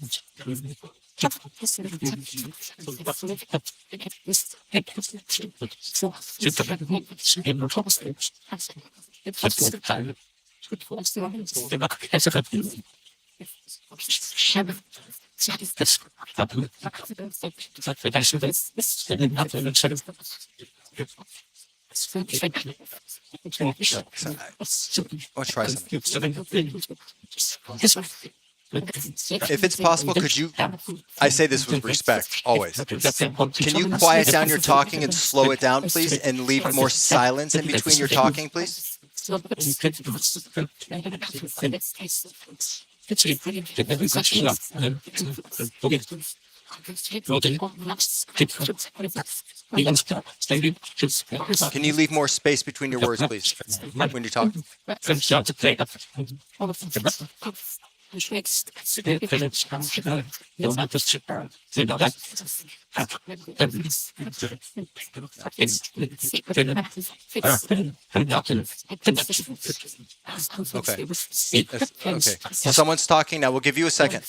I'll try something. If it's possible, could you, I say this with respect, always. Can you quiet down your talking and slow it down, please, and leave more silence in between your talking, please? Can you leave more space between your words, please, when you're talking? Okay. Okay. Someone's talking now. We'll give you a second.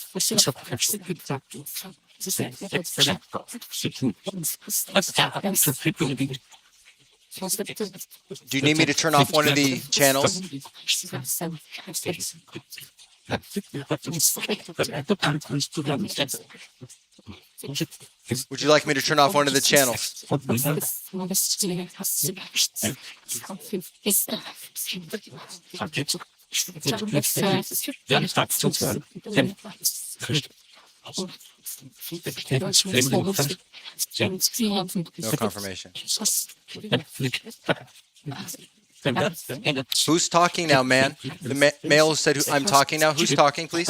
Do you need me to turn off one of the channels? Would you like me to turn off one of the channels? No confirmation. Who's talking now, man? The male who said, I'm talking now. Who's talking, please?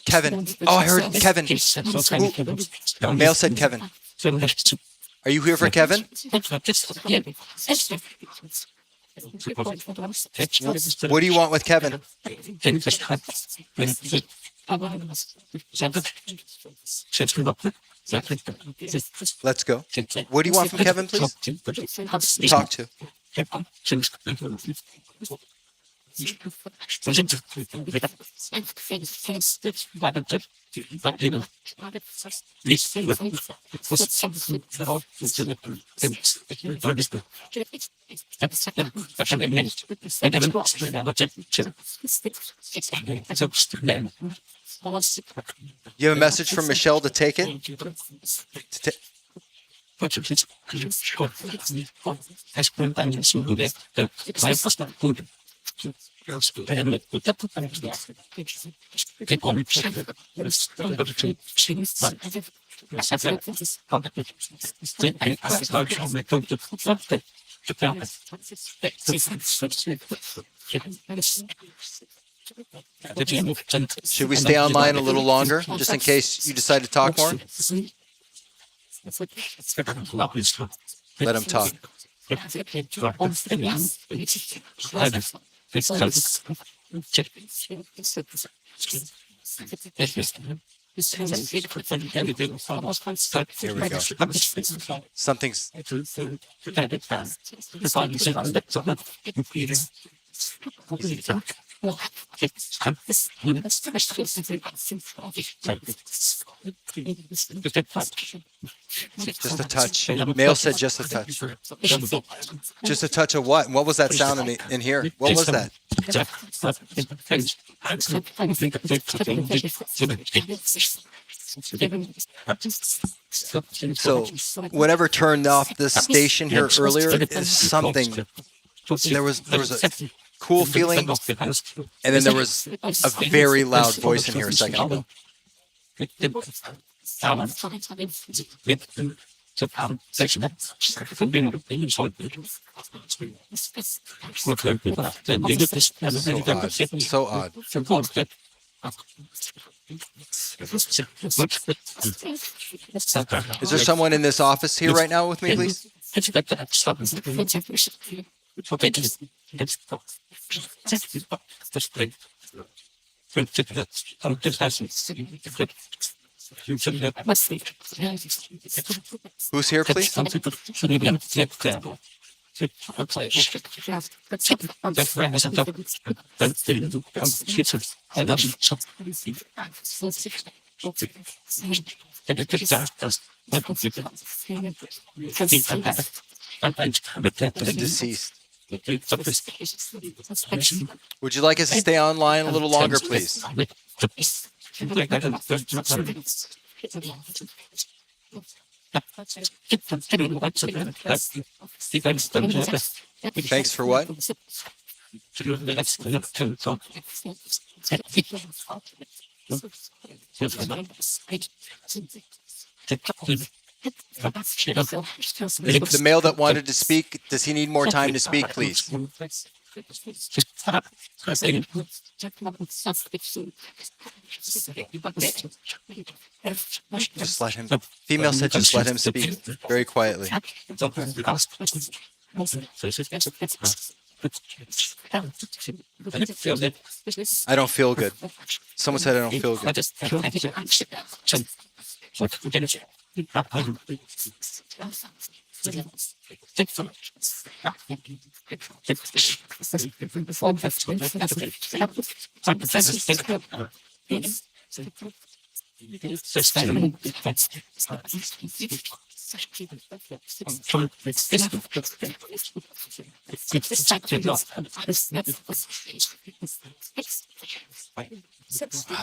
Kevin. Oh, I heard Kevin. Who? Male said Kevin. Are you here for Kevin? What do you want with Kevin? Let's go. What do you want from Kevin, please? Talk to. You have a message from Michelle to take it? Should we stay online a little longer, just in case you decide to talk more? Let him talk. Here we go. Something's... Just a touch. Male said just a touch. Just a touch of what? What was that sound in here? What was that? So, whatever turned off this station here earlier is something. There was a cool feeling, and then there was a very loud voice in here a second ago. So odd. Is there someone in this office here right now with me, please? Who's here, please? The deceased. Would you like us to stay online a little longer, please? Thanks for what? The male that wanted to speak, does he need more time to speak, please? Just let him. Female said just let him speak very quietly. I don't feel good. Someone said I don't feel good. Wow,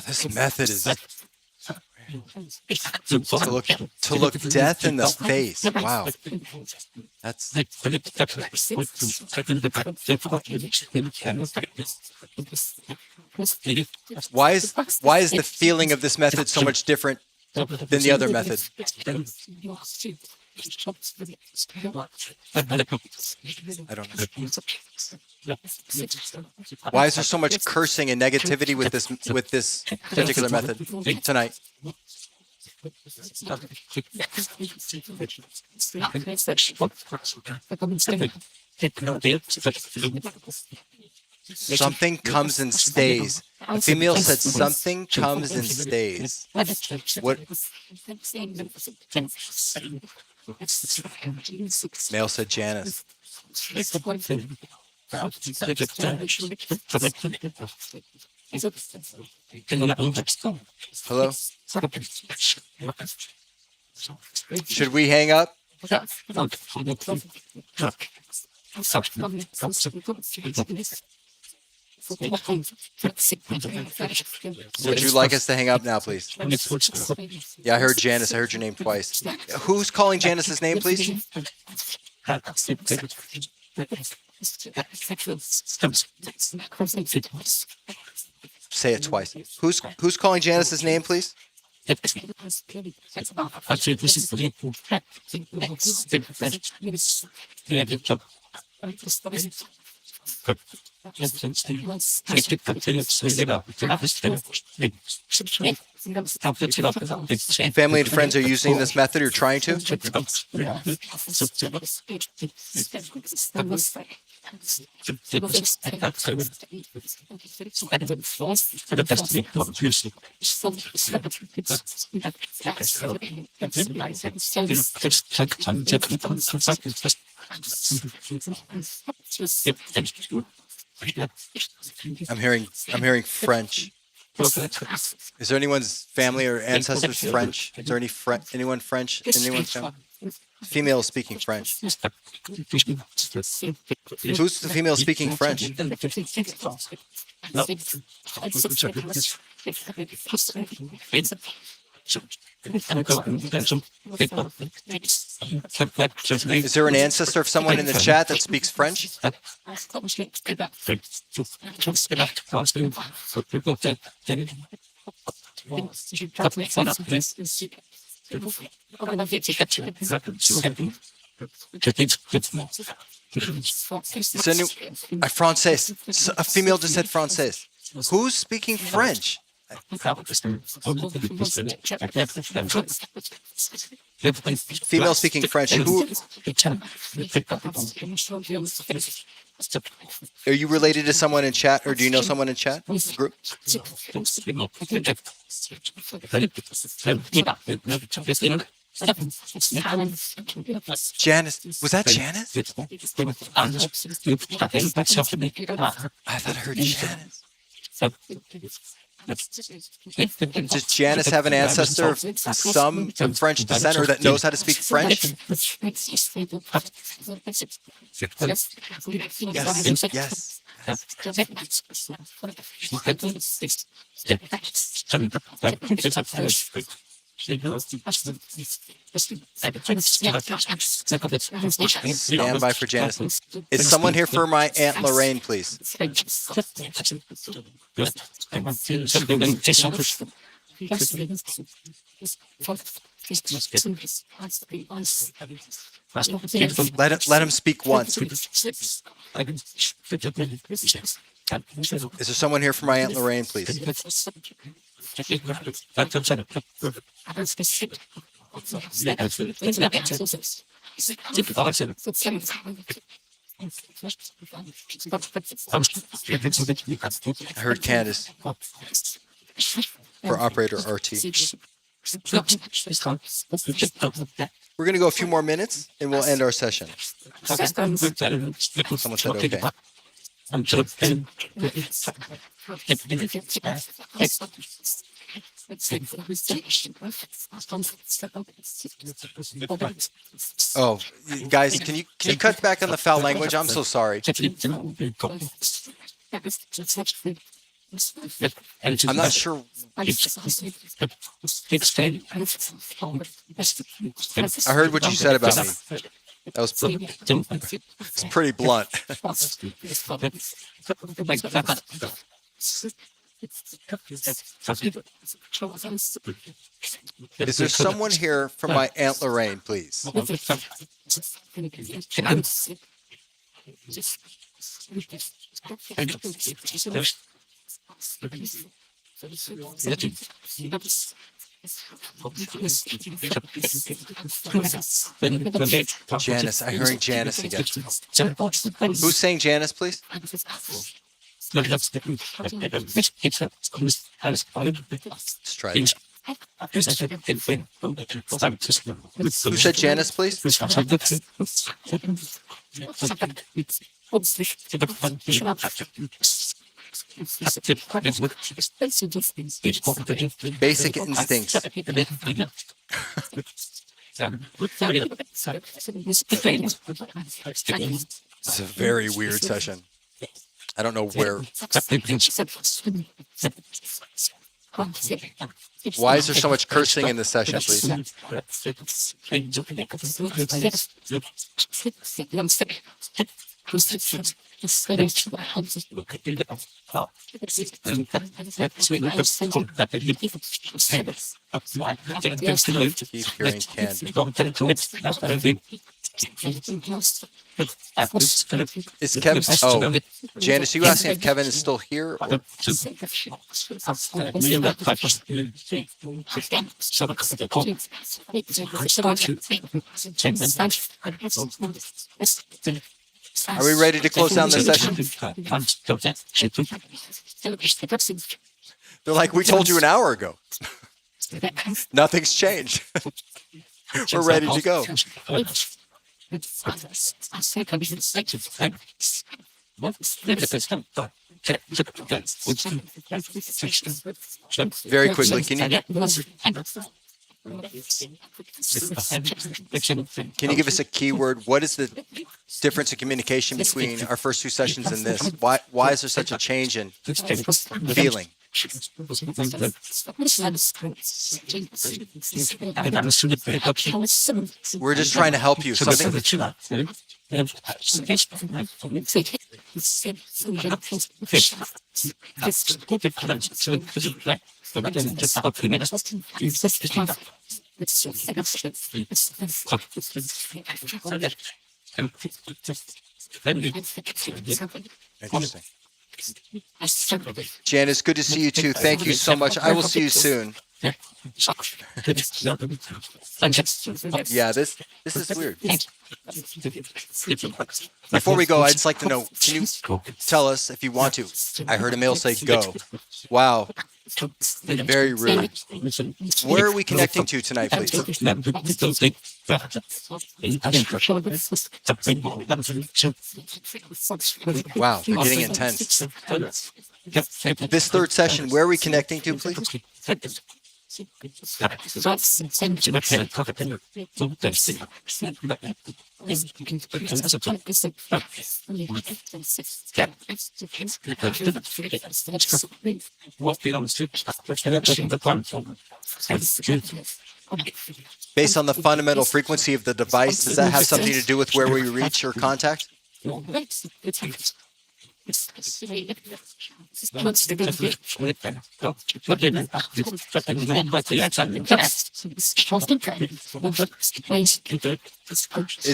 this method is to look death in the face. Wow, that's. Why is the feeling of this method so much different than the other method? I don't know. Why is there so much cursing and negativity with this particular method tonight? Something comes and stays. A female said something comes and stays. What? Male said Janice. Hello? Should we hang up? Would you like us to hang up now, please? Yeah, I heard Janice. I heard your name twice. Who's calling Janice's name, please? Say it twice. Who's calling Janice's name, please? Family and friends are using this method or trying to? I'm hearing French. Is there anyone's family or ancestors French? Is there anyone French? Anyone's family? Female speaking French. Who's the female speaking French? Is there an ancestor of someone in the chat that speaks French? Français. A female just said Français. Who's speaking French? Female speaking French. Who? Are you related to someone in chat, or do you know someone in chat group? Janice, was that Janice? I thought I heard Janice. Does Janice have an ancestor of some French descent, or that knows how to speak French? Yes. Stand by for Janice. Is someone here for my Aunt Lorraine, please? Let him speak once. Is there someone here for my Aunt Lorraine, please? I heard Candace for operator RT. We're going to go a few more minutes and we'll end our session. Someone said okay. Oh, guys, can you cut back on the foul language? I'm so sorry. I'm not sure. I heard what you said about me. That was it's pretty blunt. Is there someone here from my Aunt Lorraine, please? Janice, I heard Janice again. Who's saying Janice, please? Let's try that. Who said Janice, please? Basic instincts. It's a very weird session. I don't know where. Why is there so much cursing in this session, please? Keep hearing Candy. Is Kevin? Oh, Janice, are you asking if Kevin is still here? Or? Are we ready to close down this session? They're like, we told you an hour ago. Nothing's changed. We're ready to go. Very quickly, can you give us a keyword? What is the difference in communication between our first two sessions and this? Why is there such a change in feeling? We're just trying to help you. Interesting. Janice, good to see you too. Thank you so much. I will see you soon. Yeah, this is weird. Before we go, I'd just like to know, can you tell us if you want to? I heard a male say go. Wow. Very rude. Where are we connecting to tonight, please? Wow, they're getting intense. This third session, where are we connecting to, please? Based on the fundamental frequency of the device, does that have something to do with where we reach or contact? Is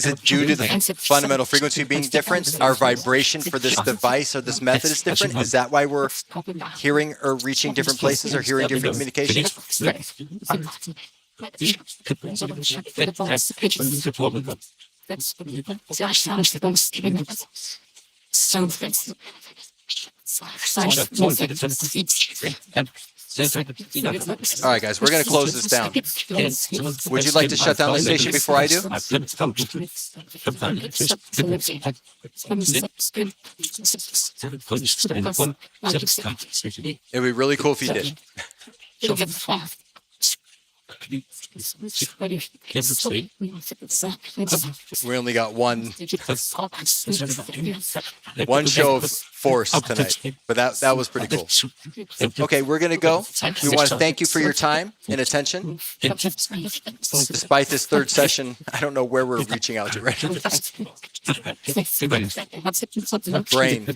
it due to the fundamental frequency being different? Our vibration for this device or this method is different? Is that why we're hearing or reaching different places or hearing different communications? All right, guys, we're going to close this down. Would you like to shut down the station before I do? It would be really cool if you did. We only got one show of force tonight, but that was pretty cool. Okay, we're going to go. We want to thank you for your time and attention. Despite this third session, I don't know where we're reaching out to right now. Brain.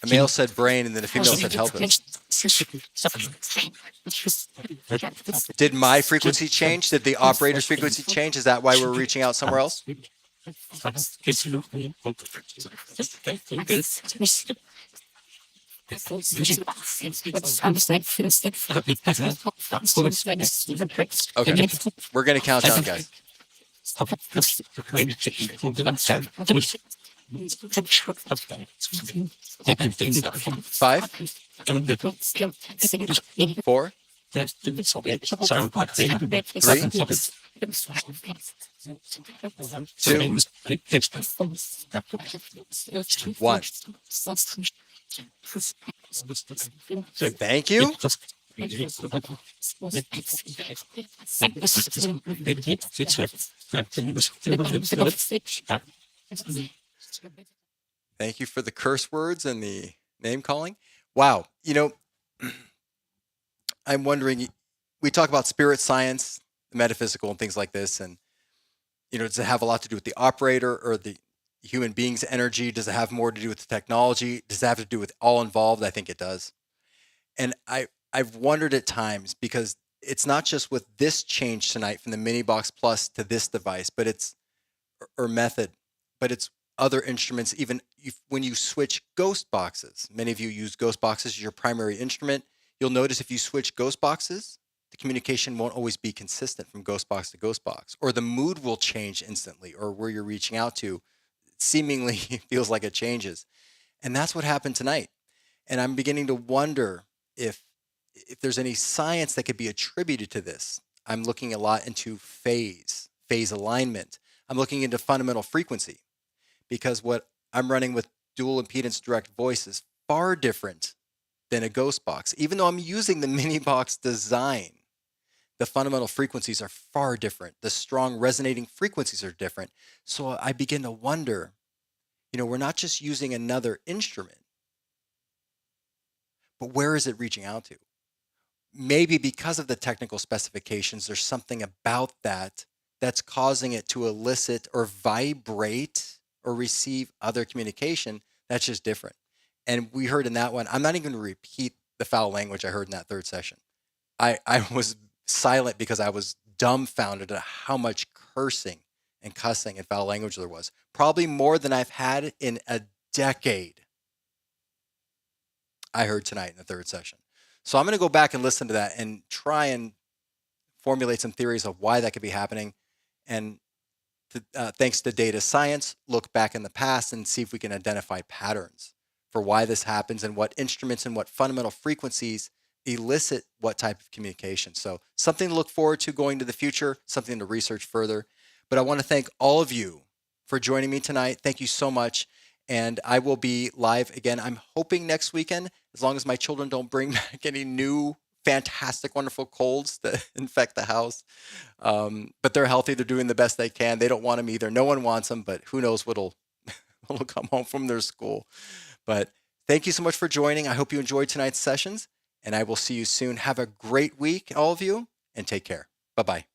A male said brain, and then a female said help us. Did my frequency change? Did the operator's frequency change? Is that why we're reaching out somewhere else? Okay, we're going to count down, guys. 5, 4, 3, 2, 1. Thank you. Thank you for the curse words and the name calling. Wow. You know, I'm wondering, we talk about spirit science, the metaphysical and things like this. And, you know, does it have a lot to do with the operator or the human being's energy? Does it have more to do with the technology? Does it have to do with all involved? I think it does. And I've wondered at times, because it's not just with this change tonight from the MiniBox Plus to this device, but it's, or method, but it's other instruments. Even when you switch ghost boxes, many of you use ghost boxes as your primary instrument. You'll notice if you switch ghost boxes, the communication won't always be consistent from ghost box to ghost box, or the mood will change instantly, or where you're reaching out to seemingly feels like it changes. And that's what happened tonight. And I'm beginning to wonder if there's any science that could be attributed to this. I'm looking a lot into phase alignment. I'm looking into fundamental frequency, because what I'm running with dual impedance direct voice is far different than a ghost box. Even though I'm using the MiniBox design, the fundamental frequencies are far different. The strong resonating frequencies are different. So I begin to wonder, you know, we're not just using another instrument, but where is it reaching out to? Maybe because of the technical specifications, there's something about that that's causing it to elicit or vibrate or receive other communication that's just different. And we heard in that one, I'm not even going to repeat the foul language I heard in that third session. I was silent because I was dumbfounded at how much cursing and cussing and foul language there was. Probably more than I've had in a decade. I heard tonight in the third session. So I'm going to go back and listen to that and try and formulate some theories of why that could be happening. And thanks to data science, look back in the past and see if we can identify patterns for why this happens and what instruments and what fundamental frequencies elicit what type of communication. So something to look forward to going to the future, something to research further. But I want to thank all of you for joining me tonight. Thank you so much. And I will be live again, I'm hoping next weekend, as long as my children don't bring back any new fantastic, wonderful colds that infect the house. But they're healthy. They're doing the best they can. They don't want them either. No one wants them, but who knows what'll come home from their school. But thank you so much for joining. I hope you enjoyed tonight's sessions, and I will see you soon. Have a great week, all of you, and take care. Bye-bye.